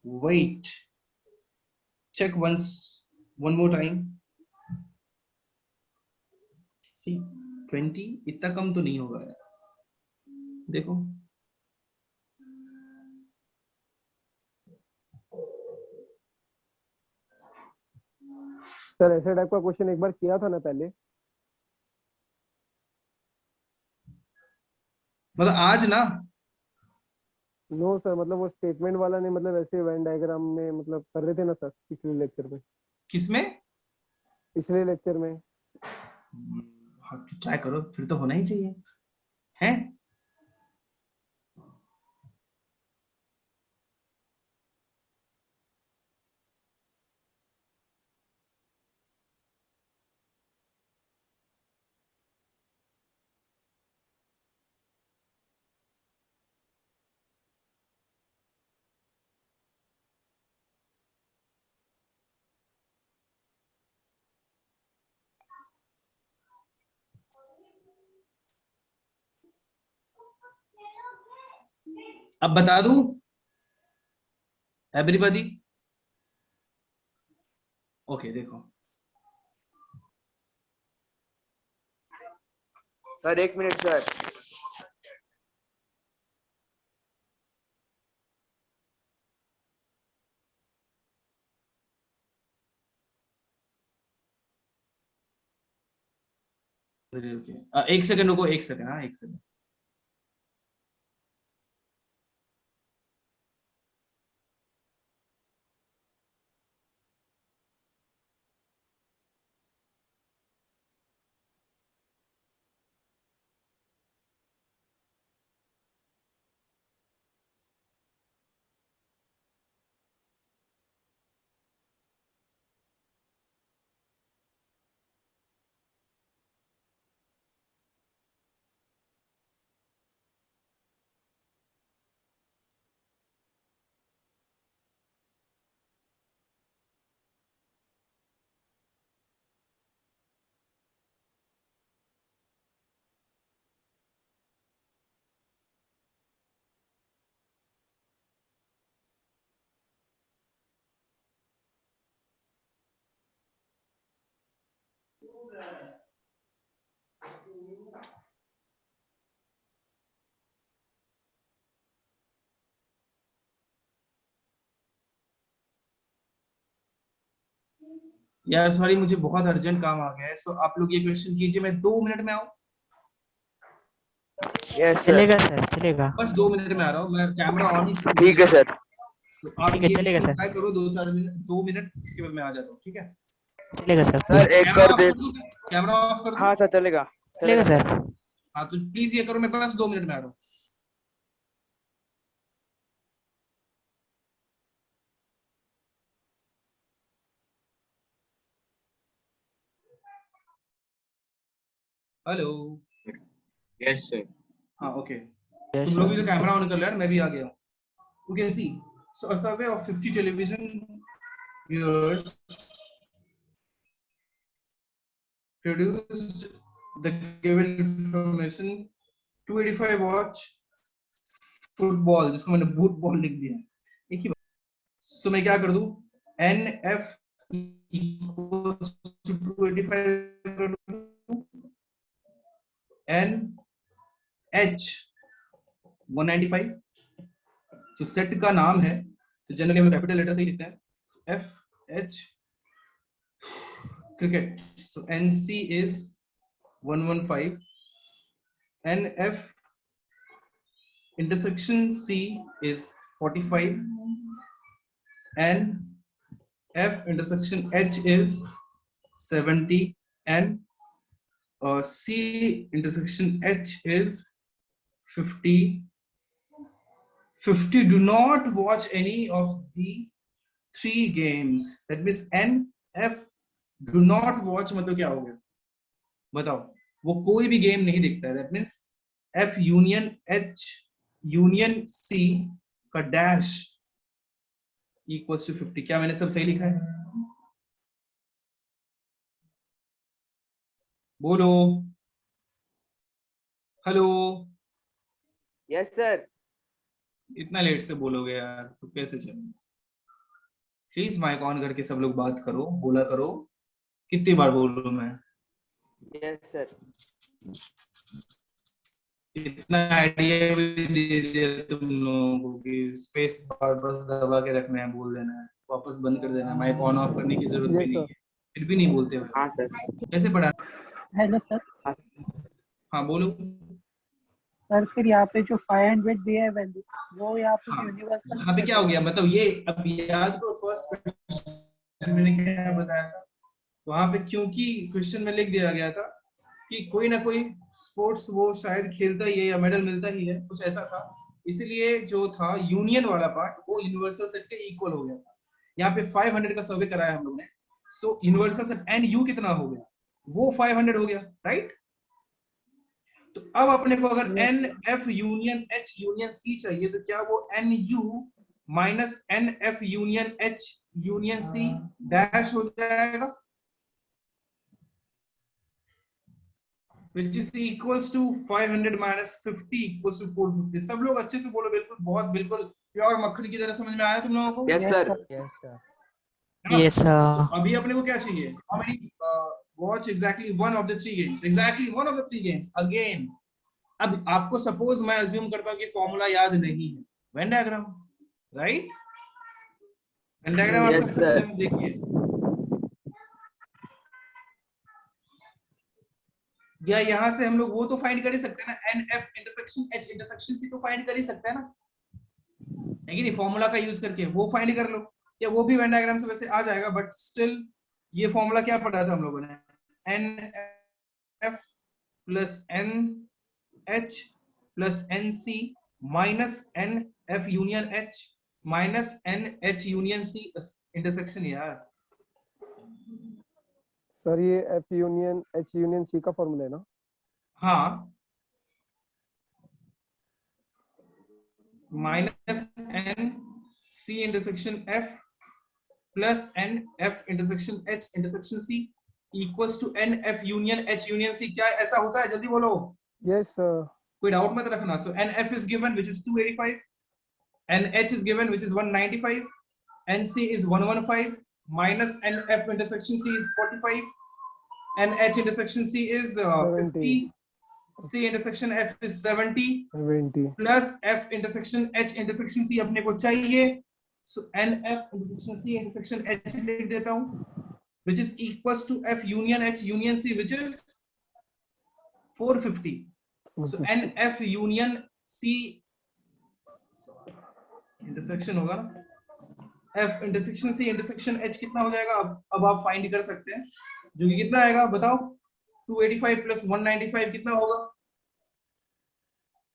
Wait. check once, one more time. See 20 इतना कम तो नहीं होगा यार, देखो सर ऐसे टाइप का क्वेश्चन एक बार किया था ना पहले। मतलब आज ना, नो सर, मतलब वो स्टेटमेंट वाला नहीं, मतलब ऐसे वेन डायग्राम में मतलब कर रहे थे ना सर पिछले लेक्चर में। किसमें? पिछले लेक्चर में। ट्राई करो, फिर तो होना ही चाहिए है। अब बता दूं एवरीबॉडी? ओके देखो, सर 1 मिनट सर। एक सेकंड रुको, एक सेकंड, हाँ एक सेकंड। यार सॉरी, मुझे बहुत अर्जेंट काम आ गया है, सो आप लोग ये क्वेश्चन कीजिए, मैं 2 मिनट में आऊँ। Yes sir. चलेगा सर, चलेगा। बस 2 मिनट में आ रहा हूँ, मैं कैमरा ऑन ही ठीक है सर। तो आप ठीक है, ये चलेगा क्वेश्चन सर। ट्राई करो, 2-4 मिनट, 2 मिनट, इसके बाद मैं आ जाता हूँ, ठीक है? चलेगा सर। सर एक कैमरा कर ऑफ दे। कर दूँ? कैमरा ऑफ कर दूँ? हाँ सर चलेगा। चलेगा चलेगा सर। सर। हाँ तो प्लीज ये करो, मैं बस 2 मिनट में आ रहा हूँ। हेलो। Yes sir. हाँ ओके, यस तुम लोग भी तो सर। कैमरा ऑन कर लो यार, मैं भी आ गया हूँ। Okay see, so a survey of 50 television viewers produced the given information. 285 watch football, जिसको मैंने बूट बॉल लिख दिया, एक ही बात। सो मैं क्या कर दूं, एन एफ इक्वल्स टू 285 कर दूं, एन एच 195, जो सेट का नाम है तो जनरली हम कैपिटल लेटर से ही लिखते हैं, F H cricket, so N C is 115, N F intersection C is 45, and F intersection H is 70, and C intersection H is 50. 50 do not watch any of the 3 games. That means N F do not watch मतलब क्या हो गया बताओ, वो कोई भी game नहीं देखता है। That means F union H union C का डैश इक्वल्स टू 50। क्या मैंने सब सही लिखा है? बोलो, हेलो। Yes sir. इतना लेट से बोलोगे यार तो कैसे चलेगा? प्लीज माइक ऑन करके सब लोग बात करो, बोला करो। कितनी बार बोल रहा हूं मैं? Yes sir. इतना आइडिया भी दे दिया तुम लोगों को कि स्पेस बार बस दबा के रखना है, बोल देना है, वापस बंद कर देना है, माइक ऑन ऑफ करने की जरूरत भी यस नहीं सर। है, फिर भी नहीं बोलते हुए। हाँ सर। कैसे पढ़ा? Hello sir. हाँ बोलो। सर फिर यहाँ पे जो 500 दिया है वैल्यू, वो यहाँ पे हाँ यूनिवर्सल यहाँ पे क्या हो गया, मतलब ये अब याद करो फर्स्ट क्वेश्चन मैंने क्या बताया था। वहां पे क्योंकि क्वेश्चन में लिख दिया गया था कि कोई ना कोई स्पोर्ट्स वो शायद खेलता ही है या मेडल मिलता ही है, कुछ ऐसा था, इसलिए जो था यूनियन वाला पार्ट वो यूनिवर्सल सेट के इक्वल हो गया था। यहाँ पे 500 का सर्वे कराया हम लोग ने, so universal set N U कितना हो गया, वो 500 हो गया, राइट। तो अब अपने को अगर N F union H union C चाहिए तो क्या वो N U minus N F union H union C dash हो जाएगा, which is equals to 500 minus 50 equals to 450। सब लोग अच्छे से बोलो, बिल्कुल बहुत बिल्कुल प्योर मक्खन की तरह समझ में आया तुम लोगों को? Yes sir. Yes sir. है ना? यस तो अभी अपने को क्या चाहिए? How many watch exactly one of the three games? Exactly one of the three games again। अब आपको सपोज मैं अज्यूम करता हूँ कि फॉर्मूला याद नहीं है, Venn diagram, right? Venn diagram आप Yes, कर सकते sir। हैं, देखिए या यहाँ से हम लोग वो तो फाइंड कर ही सकते हैं ना, N F intersection H intersection C तो फाइंड कर ही सकते हैं ना, है कि नहीं? फॉर्मूला का यूज करके वो फाइंड कर लो, या वो भी वेन डायग्राम से वैसे आ जाएगा, बट स्टिल ये फॉर्मूला क्या पढ़ा था हम लोगों ने, N F plus N H plus N C minus N F union H minus N H union C intersection. यार सर ये F union H union C का फॉर्मूला है ना? हाँ, minus N C intersection F plus N F intersection H intersection C equals to N F union H union C. क्या ऐसा होता है? जल्दी बोलो, यस सर। कोई डाउट मत रखना। So n F is given which is 285, n H is given which is 195, n C is 115 minus N F intersection C is 45, n H intersection C is 50, C intersection F is 70 plus F intersection H intersection C अपने को चाहिए, so NF intersection C intersection H लिख देता हूँ, which is equals to F union H union C which is 450। so NF union C intersection होगा ना, F intersection C intersection H कितना हो जाएगा? अब आप फाइंड कर सकते हैं, जो कि कितना आएगा बताओ? 285 plus 195 कितना होगा?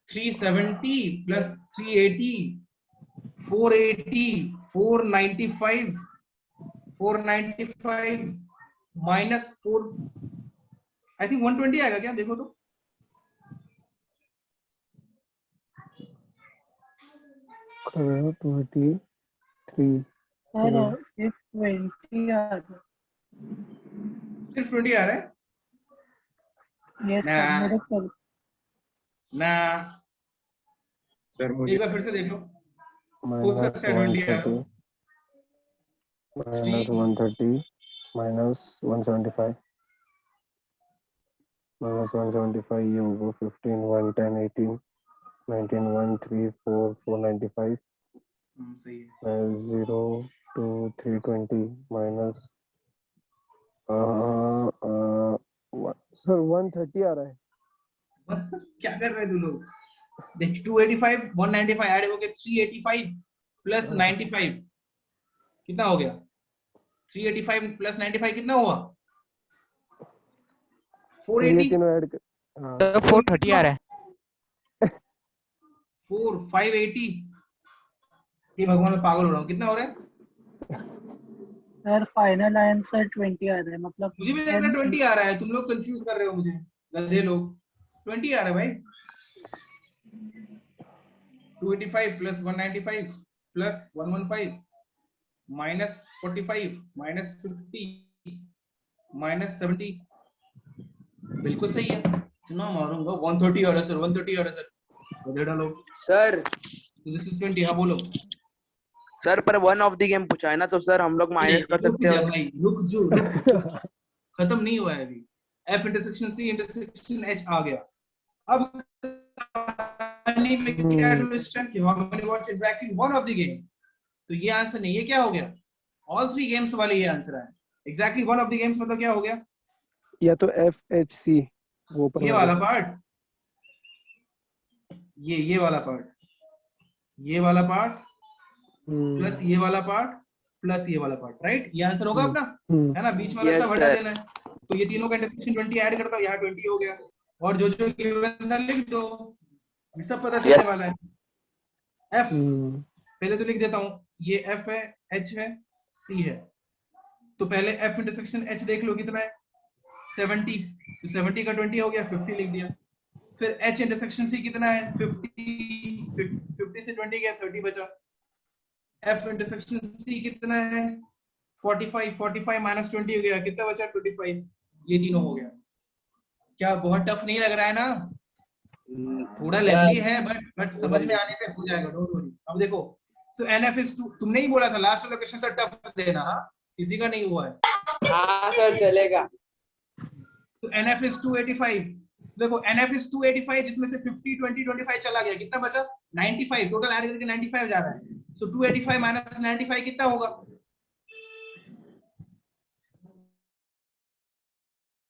370 plus 380 480 495 495 minus 4 आई थिंक 120 आएगा क्या? देखो तो 23 सर सिर्फ 20 आ रहा सिर्फ 20 आ रहा है है। यस ना सर, मेरे को ना, सर एक बार फिर से देख लो, हो माइनस सकता है 20 आ रहा हो। 130 माइनस 175 माइनस 175 ये होगा 15 110 18 19 1 3 4 495 सही है। 0 2 320 माइनस सर 130 आ रहा है। क्या कर रहे तू लोग? देख 285 195 ऐड हो गए 385 प्लस 95 कितना हो गया? 385 प्लस 95 कितना हुआ? 480 तीनों ऐड कर। हाँ 430 आ रहा है। 4 580। ये भगवान मैं पागल हो रहा हूँ, कितना हो रहा है? सर फाइनल आंसर 20 आ रहा है, मतलब मुझे भी लग रहा है 20 आ रहा है, तुम लोग कंफ्यूज कर रहे हो मुझे, गधे लोग। 20 आ रहा है भाई। 285 plus 195 plus 115 minus 45 minus 50 minus 70 बिल्कुल सही है। इतना मारूंगा 130 आ रहा है सर, 130 आ रहा है सर, गधे डालो। Sir this is 20। हाँ बोलो। सर पर वन ऑफ द गेम पूछा है ना, तो सर हम लोग माइनस कर रुक सकते जा हो। भाई, रुक। खत्म नहीं हुआ है अभी। F intersection C intersection H आ गया। अब कहानी में क्या ट्विस्ट है कि how many watch exactly one of the game। तो ये आंसर नहीं है, क्या हो गया? ऑल थ्री गेम्स वाले ये आंसर है। Exactly one of the games मतलब क्या हो गया? या तो FHC वो ऊपर ये वाले। वाला पार्ट, ये वाला पार्ट, ये वाला पार्ट प्लस ये वाला पार्ट प्लस ये वाला पार्ट, राइट? ये आंसर होगा अपना, है ना? बीच वाला Yes, सब हटा sir. देना है। तो ये तीनों का इंटरसेक्शन 20 ऐड करता हूं, यहाँ 20 हो गया। और जो जो गिवन था लिख दो, ये सब पता चलने Yes. वाला है। F पहले तो लिख देता हूँ, ये F है, H है, C है। तो पहले F इंटरसेक्शन H देख लो कितना है, 70। तो 70 का 20 हो गया, 50 लिख दिया। फिर H इंटरसेक्शन C कितना है, 50 से 20 गया, 30 बचा। F इंटरसेक्शन C कितना है, 45 माइनस 20 हो गया, कितना बचा, 25। ये तीनों हो गया। क्या बहुत टफ नहीं लग रहा है ना? थोड़ा लेंथी है बट समझ में आने पे हो जाएगा, डोंट वरी। अब देखो, सो NF इज 2, तुमने ही बोला था लास्ट वाला क्वेश्चन सर टफ देना, हाँ? किसी का नहीं हुआ है। हाँ सर चलेगा। So NF is 285। देखो NF is 285, जिसमें से 50 20 25 चला गया, कितना बचा, 95। टोटल ऐड करके 95 जा रहा है। So 285 माइनस 95 कितना होगा,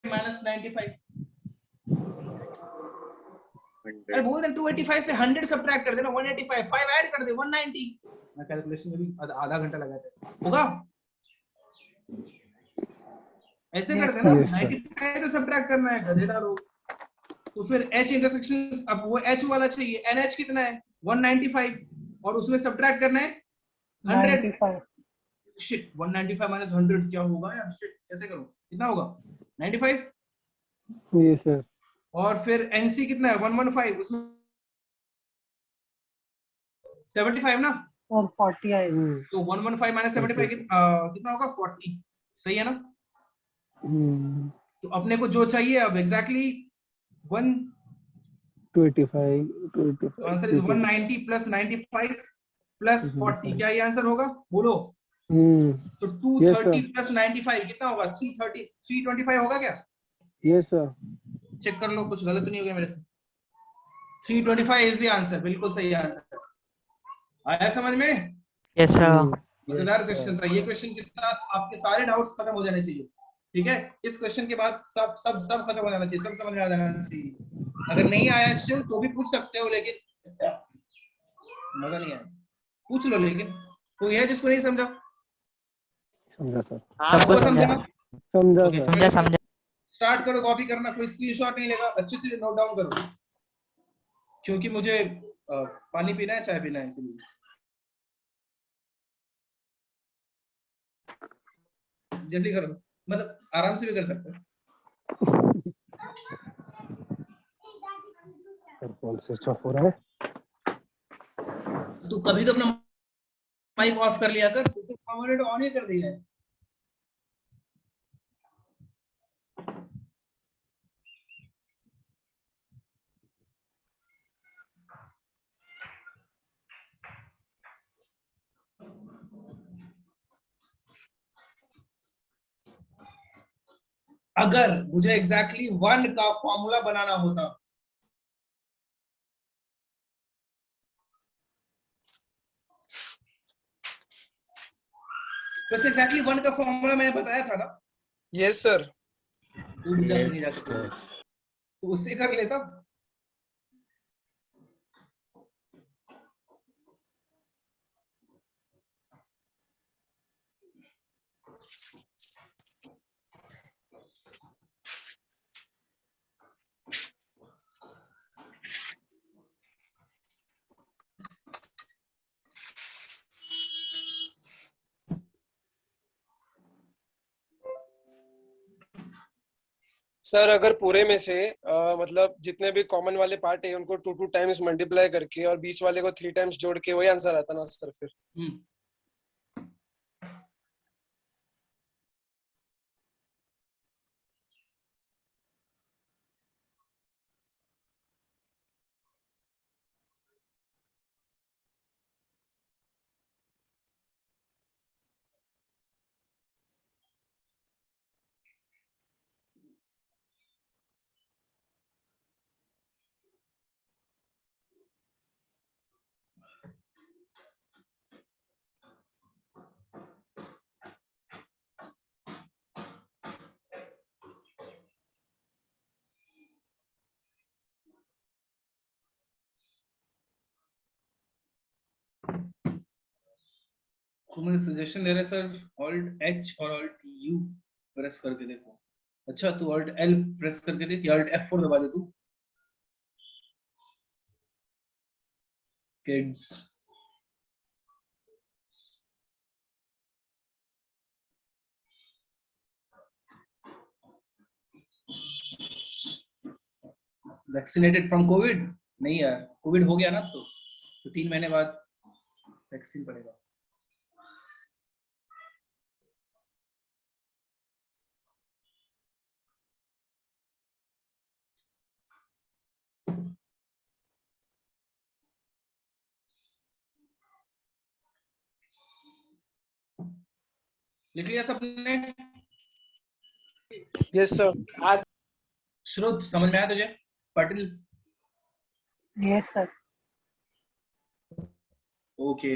माइनस 95। अरे बोल दे 285 से 100 सब्ट्रैक्ट कर देना, 185, 5 ऐड कर दे, 190। मैं कैलकुलेशन में भी आधा घंटा लगा था, होगा? ऐसे करते हैं ना, 95 तो सब्ट्रैक्ट करना है, गधेड़ा लोग। तो फिर H इंटरसेक्शन, अब वो H वाला चाहिए, NH कितना है, 195, और उसमें सब्ट्रैक्ट करना है 100। 95 शिट, 195 माइनस 100 क्या होगा यार? शिट, कैसे करूं? कितना होगा, 95। ये सर। और फिर NC कितना है, 115, उसमें 75 ना, और 40 आए। तो 115 माइनस 75 कितना होगा, 40। सही है ना? तो अपने को जो चाहिए अब exactly 285 answer is 190 plus 95 plus 40। क्या ये आंसर होगा, बोलो? तो 230 प्लस 95 कितना होगा, 330, 325 होगा क्या? Yes sir. चेक कर लो, कुछ गलत तो नहीं हो गया मेरे से। 325 इज द आंसर, बिल्कुल सही आंसर। आया समझ में? Yes sir. मजेदार क्वेश्चन था ये। क्वेश्चन के साथ आपके सारे डाउट्स खत्म हो जाने चाहिए, ठीक है? इस क्वेश्चन के बाद सब सब सब खत्म हो जाना चाहिए, सब समझ में आ जाना चाहिए। अगर नहीं आया स्टिल तो भी पूछ सकते हो, लेकिन मजा नहीं आया, पूछ लो। लेकिन कोई है जिसको नहीं समझा? समझा सर। सबको समझा। समझा Okay, सर। समझा समझा। स्टार्ट करो कॉपी करना, कोई स्क्रीनशॉट नहीं लेगा, अच्छे से नोट डाउन करो, क्योंकि मुझे पानी पीना है, चाय पीना है, इसलिए जल्दी करो। मतलब आराम से भी कर सकते हो। फोन स्विच ऑफ हो रहा है। तू कभी तो अपना माइक ऑफ कर लिया कर, तू तो परमानेंट ऑन ही कर दिया है। अगर मुझे एग्जैक्टली वन का फॉर्मूला बनाना होता, वैसे एग्जैक्टली वन का फॉर्मूला मैंने बताया था ना? Yes sir. तू भी नहीं जाता तो उससे कर लेता। सर अगर पूरे में से मतलब जितने भी कॉमन वाले पार्ट है उनको 2 टाइम्स मल्टीप्लाई करके और बीच वाले को 3 टाइम्स जोड़ के वही आंसर आता ना सर फिर? तो मुझे सजेशन दे रहे हैं सर ऑल्ट एच और ऑल्ट यू प्रेस करके देखो। अच्छा तू ऑल्ट एल प्रेस करके देख, ऑल्ट F4 दबा दे तू। Kids vaccinated from Covid? नहीं यार, कोविड हो गया ना तो 3 महीने बाद वैक्सीन पड़ेगा। लिख लिया सबने? Yes sir. श्रुत समझ में आया तुझे? Patil yes sir. ओके।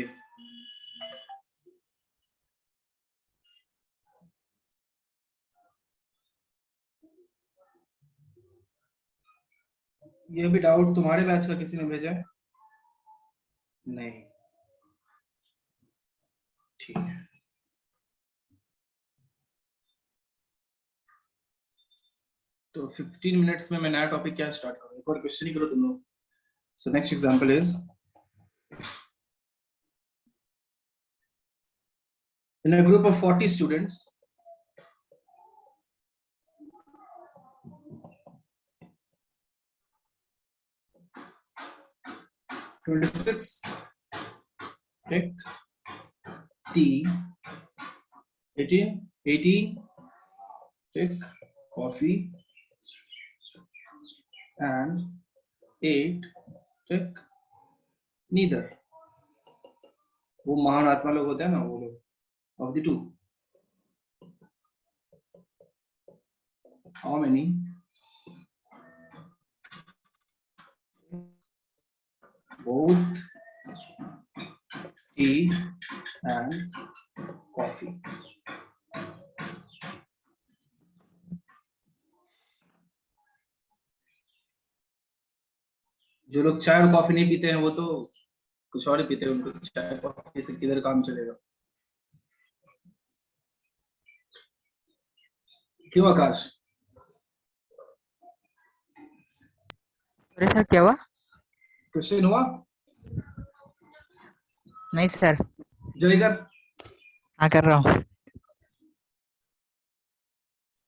ये भी डाउट तुम्हारे बैच का किसी ने भेजा है? नहीं, ठीक है। तो 15 मिनट्स में मैं नया टॉपिक क्या स्टार्ट करूं? एक और क्वेश्चन ही करो तुम लोग। So next example is in a group of 40 students, take tea, 18 take coffee, and 8 take neither. वो महान आत्मा लोग होते हैं ना, वो लोग of the two, how many both tea and coffee? जो लोग चाय और कॉफी नहीं पीते हैं वो तो कुछ और ही पीते हैं, उनको चाय कॉफी से किधर काम चलेगा? क्यों आकाश? अरे सर क्या हुआ? क्वेश्चन हुआ? नहीं सर। जल्दी कर। हाँ कर रहा हूँ।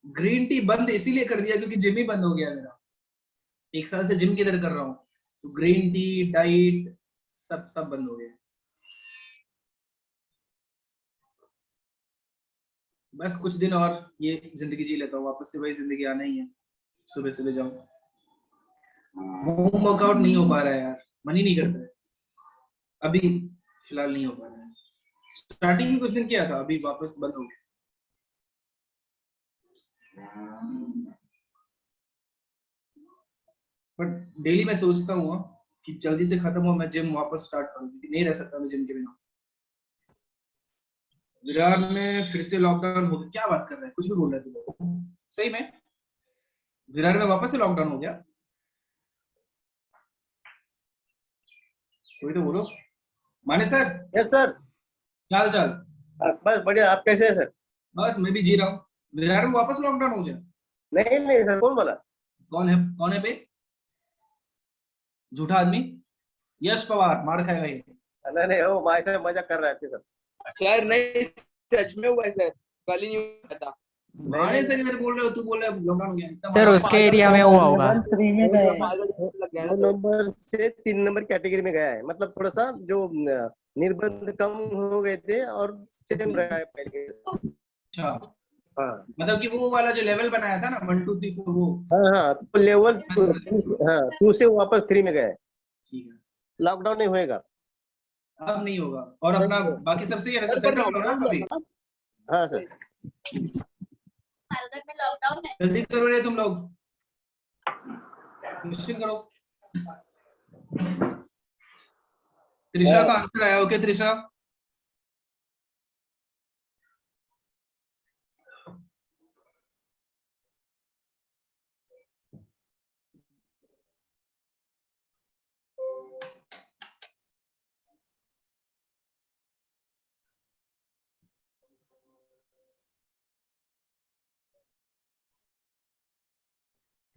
ग्रीन टी बंद इसीलिए कर दिया क्योंकि जिम ही बंद हो गया मेरा। 1 साल से जिम किधर कर रहा हूँ, तो ग्रीन टी डाइट सब बंद हो गया। बस कुछ दिन और ये जिंदगी जी लेता हूँ, वापस से वही जिंदगी आना ही है। सुबह सुबह जाऊँ, होम वर्कआउट नहीं हो पा रहा है यार, मन ही नहीं करता है अभी, फिलहाल नहीं हो पा रहा है। स्टार्टिंग में कुछ दिन किया था, अभी वापस बंद हो गया। बट डेली मैं सोचता हूँ कि जल्दी से खत्म हो, मैं जिम वापस स्टार्ट करूँ, क्योंकि नहीं रह सकता मैं जिम के बिना। विरार में फिर से लॉकडाउन हो गया? क्या बात कर रहा है, कुछ भी बोल रहे थे लोग। सही में विरार में वापस से लॉकडाउन हो गया? कोई तो बोलो। माने सर, यस सर। क्या हाल चाल? बस बढ़िया, आप कैसे हैं सर? बस मैं भी जी रहा हूँ। विरार में वापस लॉकडाउन हो गया? नहीं नहीं सर, कौन बोला? कौन है बे? झूठा आदमी। यश पवार मार खाएगा ये। नहीं नहीं, वो भाई साहब मजाक कर रहा है आपके साथ। सर नहीं, सच में हुआ है सर, कल ही नहीं हुआ था। माने से किधर बोल रहे हो? तू बोल रहा है लॉकडाउन हो गया। इतना सर मारा उसके एरिया में हुआ होगा। 3 में गए। लग गया ना 2 सर। नंबर से 3 नंबर कैटेगरी में गया है, मतलब थोड़ा सा जो निर्बंध कम हो गए थे और सेम रहा है पहले। अच्छा, हाँ मतलब कि वो वाला जो लेवल बनाया था ना 1 2 3 4 वो। हाँ हाँ, तो लेवल 2 से वापस 3 में गया है। ठीक है, लॉकडाउन नहीं होएगा। अब नहीं होगा। और अपना बाकी सब सही है वैसे, सेटल हो ना अभी? हाँ सर। जल्दी करो रे तुम लोग, क्वेश्चन करो। त्रिशा का आंसर आया। ओके त्रिशा,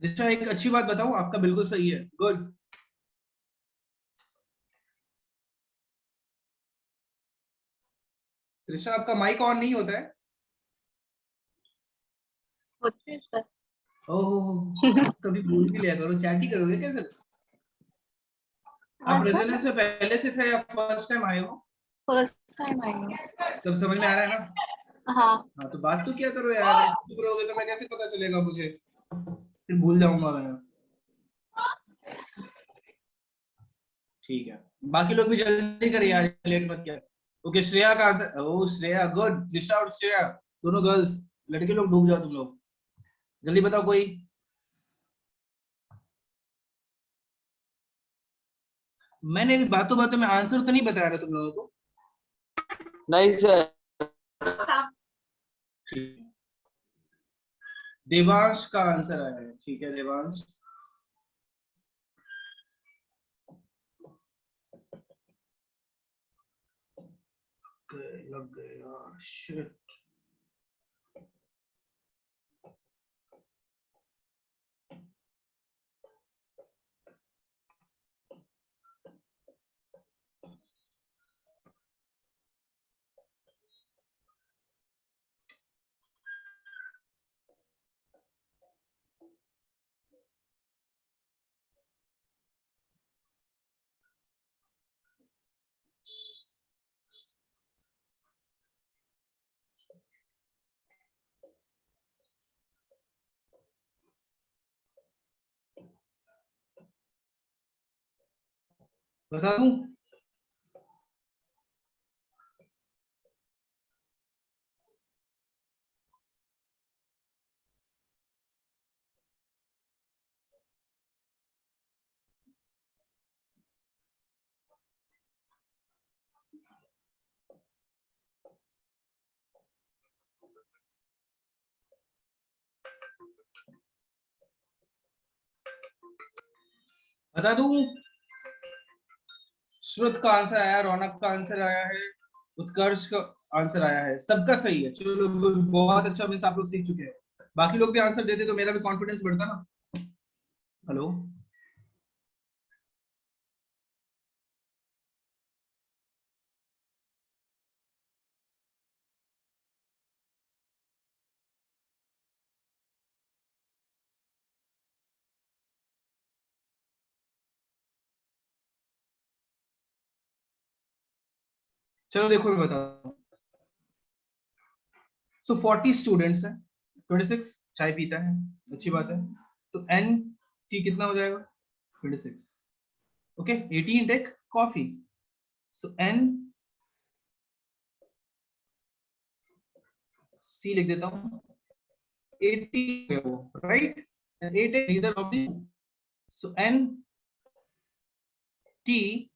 ऋचा एक अच्छी बात बताऊं, आपका बिल्कुल सही है, गुड। ऋचा आपका माइक ऑन नहीं होता है। होते हैं सर। ओह कभी बोल भी लिया करो, चैट ही करोगे क्या सर? हाँ आप सर, रेजोनेंस में पहले से थे या फर्स्ट टाइम आए हो? फर्स्ट टाइम आई हूँ। सब समझ में आ रहा है ना? हाँ हाँ तो बात तो क्या करो यार, चुप रहोगे तो मैं कैसे पता चलेगा मुझे, फिर भूल जाऊंगा मैं। ठीक है, बाकी लोग भी जल्दी करिए यार, लेट मत किया। ओके श्रेया का आंसर, ओ श्रेया गुड, दिशा और श्रेया दोनों गर्ल्स, लड़के लोग डूब जाओ तुम लोग, जल्दी बताओ कोई। मैंने भी बातों बातों में आंसर तो नहीं बताया था तुम लोगों को। नहीं सर। ठीक है। देवांश का आंसर आया है, ठीक है देवांश। लग गए यार, शिट। बता दूं? बता दूं? श्रुत का आंसर आया, रौनक का आंसर आया है, उत्कर्ष का आंसर आया है, सबका सही है। चलो बहुत अच्छा, मींस आप लोग सीख चुके हैं। बाकी लोग भी आंसर देते तो मेरा भी कॉन्फिडेंस बढ़ता ना। हेलो चलो देखो मैं बताता हूँ। सो 40 स्टूडेंट्स हैं, 26 चाय पीता है, अच्छी बात है। तो एन टी कितना हो जाएगा? 26। ओके 18 टेक कॉफी, सो एन सी लिख देता हूँ, 80 है वो, राइट? एंड 8 है neither of the, so N T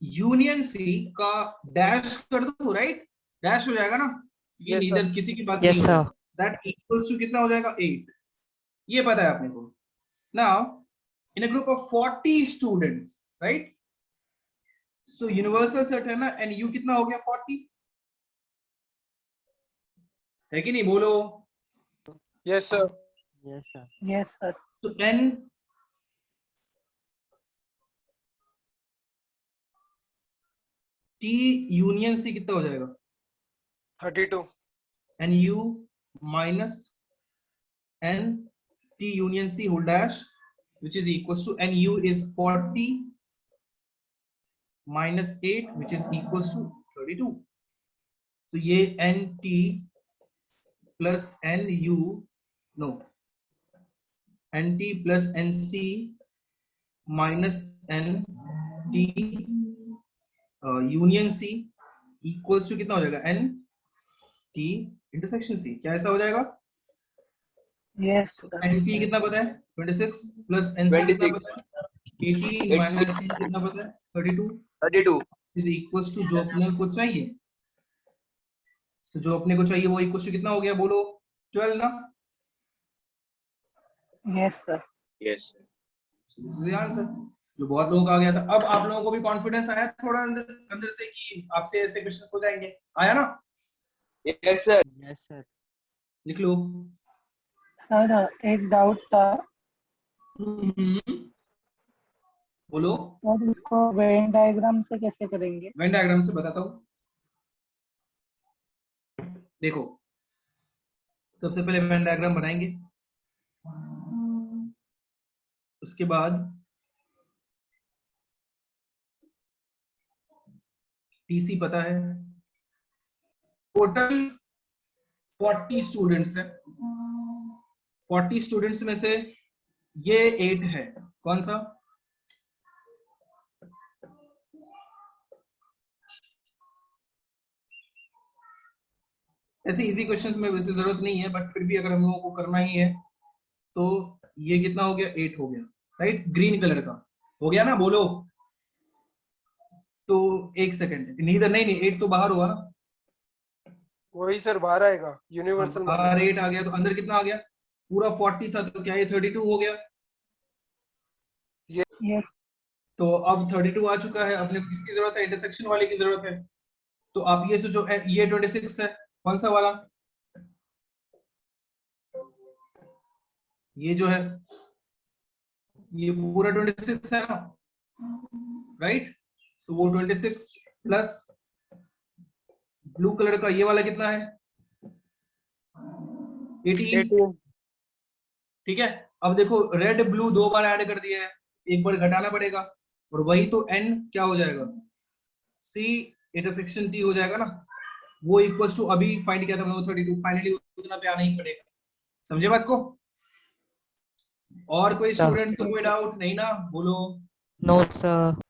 union C का डैश कर दो, राइट? डैश हो जाएगा ना, ये Yes, sir. नीदर किसी की बात यस नहीं हो सर। जाएगा। दैट इक्वल्स टू कितना हो जाएगा? 8। ये पता है आपने को। Now in a group of 40 students, right? So universal set है ना, एंड यू कितना हो गया? 40 है कि नहीं, बोलो। Yes, sir. Yes sir. तो एन टी यूनियन सी कितना हो जाएगा? 32. N U minus N T union C whole dash, which is equals to, and u is 40 minus 8 which is equals to 32. so ये n t plus n u, no, n t plus n c minus n t union c equals to कितना हो जाएगा? n t intersection c। क्या ऐसा हो जाएगा? Yes so, sir. n t कितना पता है? 26 plus n c कितना 26. पता है? 18 minus c कितना पता है? 32 32. is equals to जो अपने को चाहिए, तो जो अपने को चाहिए वो इक्वल टू कितना हो गया, बोलो? 12 ना? Yes sir. Yes. This is the answer, जो बहुत लोगों का आ गया था। अब आप लोगों को भी कॉन्फिडेंस आया थोड़ा अंदर अंदर से कि आपसे ऐसे क्वेश्चंस हो जाएंगे, आया ना? Yes, sir. Yes sir. लिख लो। सर एक डाउट था, बोलो। सर इसको वेन डायग्राम से कैसे करेंगे? वेन डायग्राम से बताता हूँ। देखो, सबसे पहले वेन डायग्राम बनाएंगे, उसके बाद टीसी पता है, टोटल 40 स्टूडेंट्स है, 40 स्टूडेंट्स में से ये 8 है, कौन सा? ऐसे इजी क्वेश्चंस में वैसे जरूरत नहीं है, बट फिर भी अगर हम लोगों को करना ही है तो ये कितना हो गया? 8 हो गया, राइट? ग्रीन कलर का हो गया ना, बोलो। तो एक सेकंड, नीदर नहीं 8 तो बाहर हुआ ना, वही सर बाहर आएगा यूनिवर्सल बाहर 8 आ गया, तो अंदर कितना आ गया? पूरा 40 था, तो क्या ये 32 हो गया? ये तो अब 32 आ चुका है, अपने को किसकी जरूरत है? इंटरसेक्शन वाले की जरूरत है। तो आप ये सोचो, ये 26 है, कौन सा वाला? ये जो है, ये पूरा 26 है ना, राइट? सो वो 26 प्लस ब्लू कलर का ये वाला कितना है? 18। ठीक है, अब देखो रेड ब्लू 2 बार ऐड कर दिया है, एक बार घटाना पड़ेगा, और वही तो n क्या हो जाएगा? C इंटरसेक्शन T हो जाएगा ना, वो इक्वल्स टू अभी फाइंड किया था हमने 32, फाइनली उतना पे आना ही पड़ेगा। समझे बात को? और कोई स्टूडेंट को कोई डाउट नहीं ना? बोलो। No sir.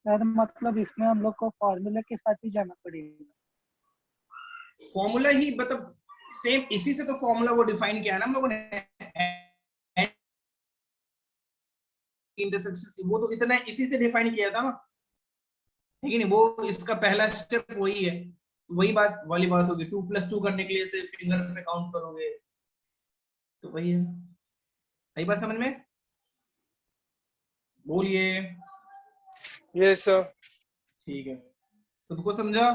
सर मतलब इसमें हम लोग को फॉर्मूले के साथ ही जाना पड़ेगा? फॉर्मूला ही मतलब सेम, इसी से तो फॉर्मूला वो डिफाइन किया है ना हम लोगों ने, इंटरसेक्शन, वो तो इतना इसी से डिफाइन किया था ना, ठीक है नहीं? वो इसका पहला स्टेप वही है, वही बात वाली बात होगी। 2 + 2 करने के लिए से फिंगर पे काउंट करोगे, तो वही है। आई बात समझ में? बोलिए। Yes sir. ठीक है, सबको समझा?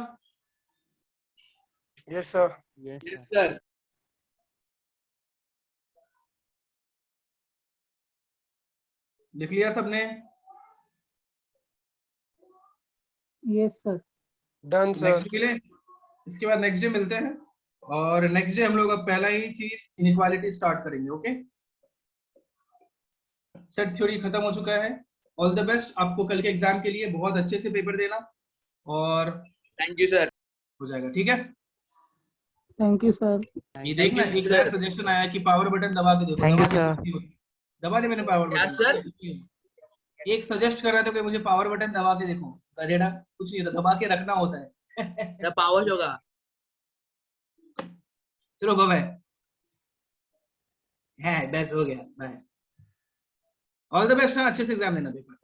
Yes sir. सर लिख लिया सबने? Yes sir. Done sir. Next मिले, इसके बाद नेक्स्ट डे मिलते हैं, और नेक्स्ट डे हम लोग अब पहला ही चीज इनइक्वालिटी स्टार्ट करेंगे। ओके, सेट थ्योरी खत्म हो चुका है। ऑल द बेस्ट आपको कल के एग्जाम के लिए, बहुत अच्छे से पेपर देना, और थैंक यू सर। हो जाएगा, ठीक है? Thank you sir. ये देखना, एक नया सजेशन आया कि पावर बटन दबा के देखो, Thank you, दबा के sir. कुछ नहीं होता। दबा दे मैंने पावर क्या बटन, सर? एक सजेस्ट कर रहा था कि मुझे पावर बटन दबा के देखो, गधेड़ा, कुछ नहीं होता, दबा के रखना होता है। पावर होगा। चलो बाय, है बस हो गया, बाय। ऑल द बेस्ट ना, अच्छे से एग्जाम देना पेपर।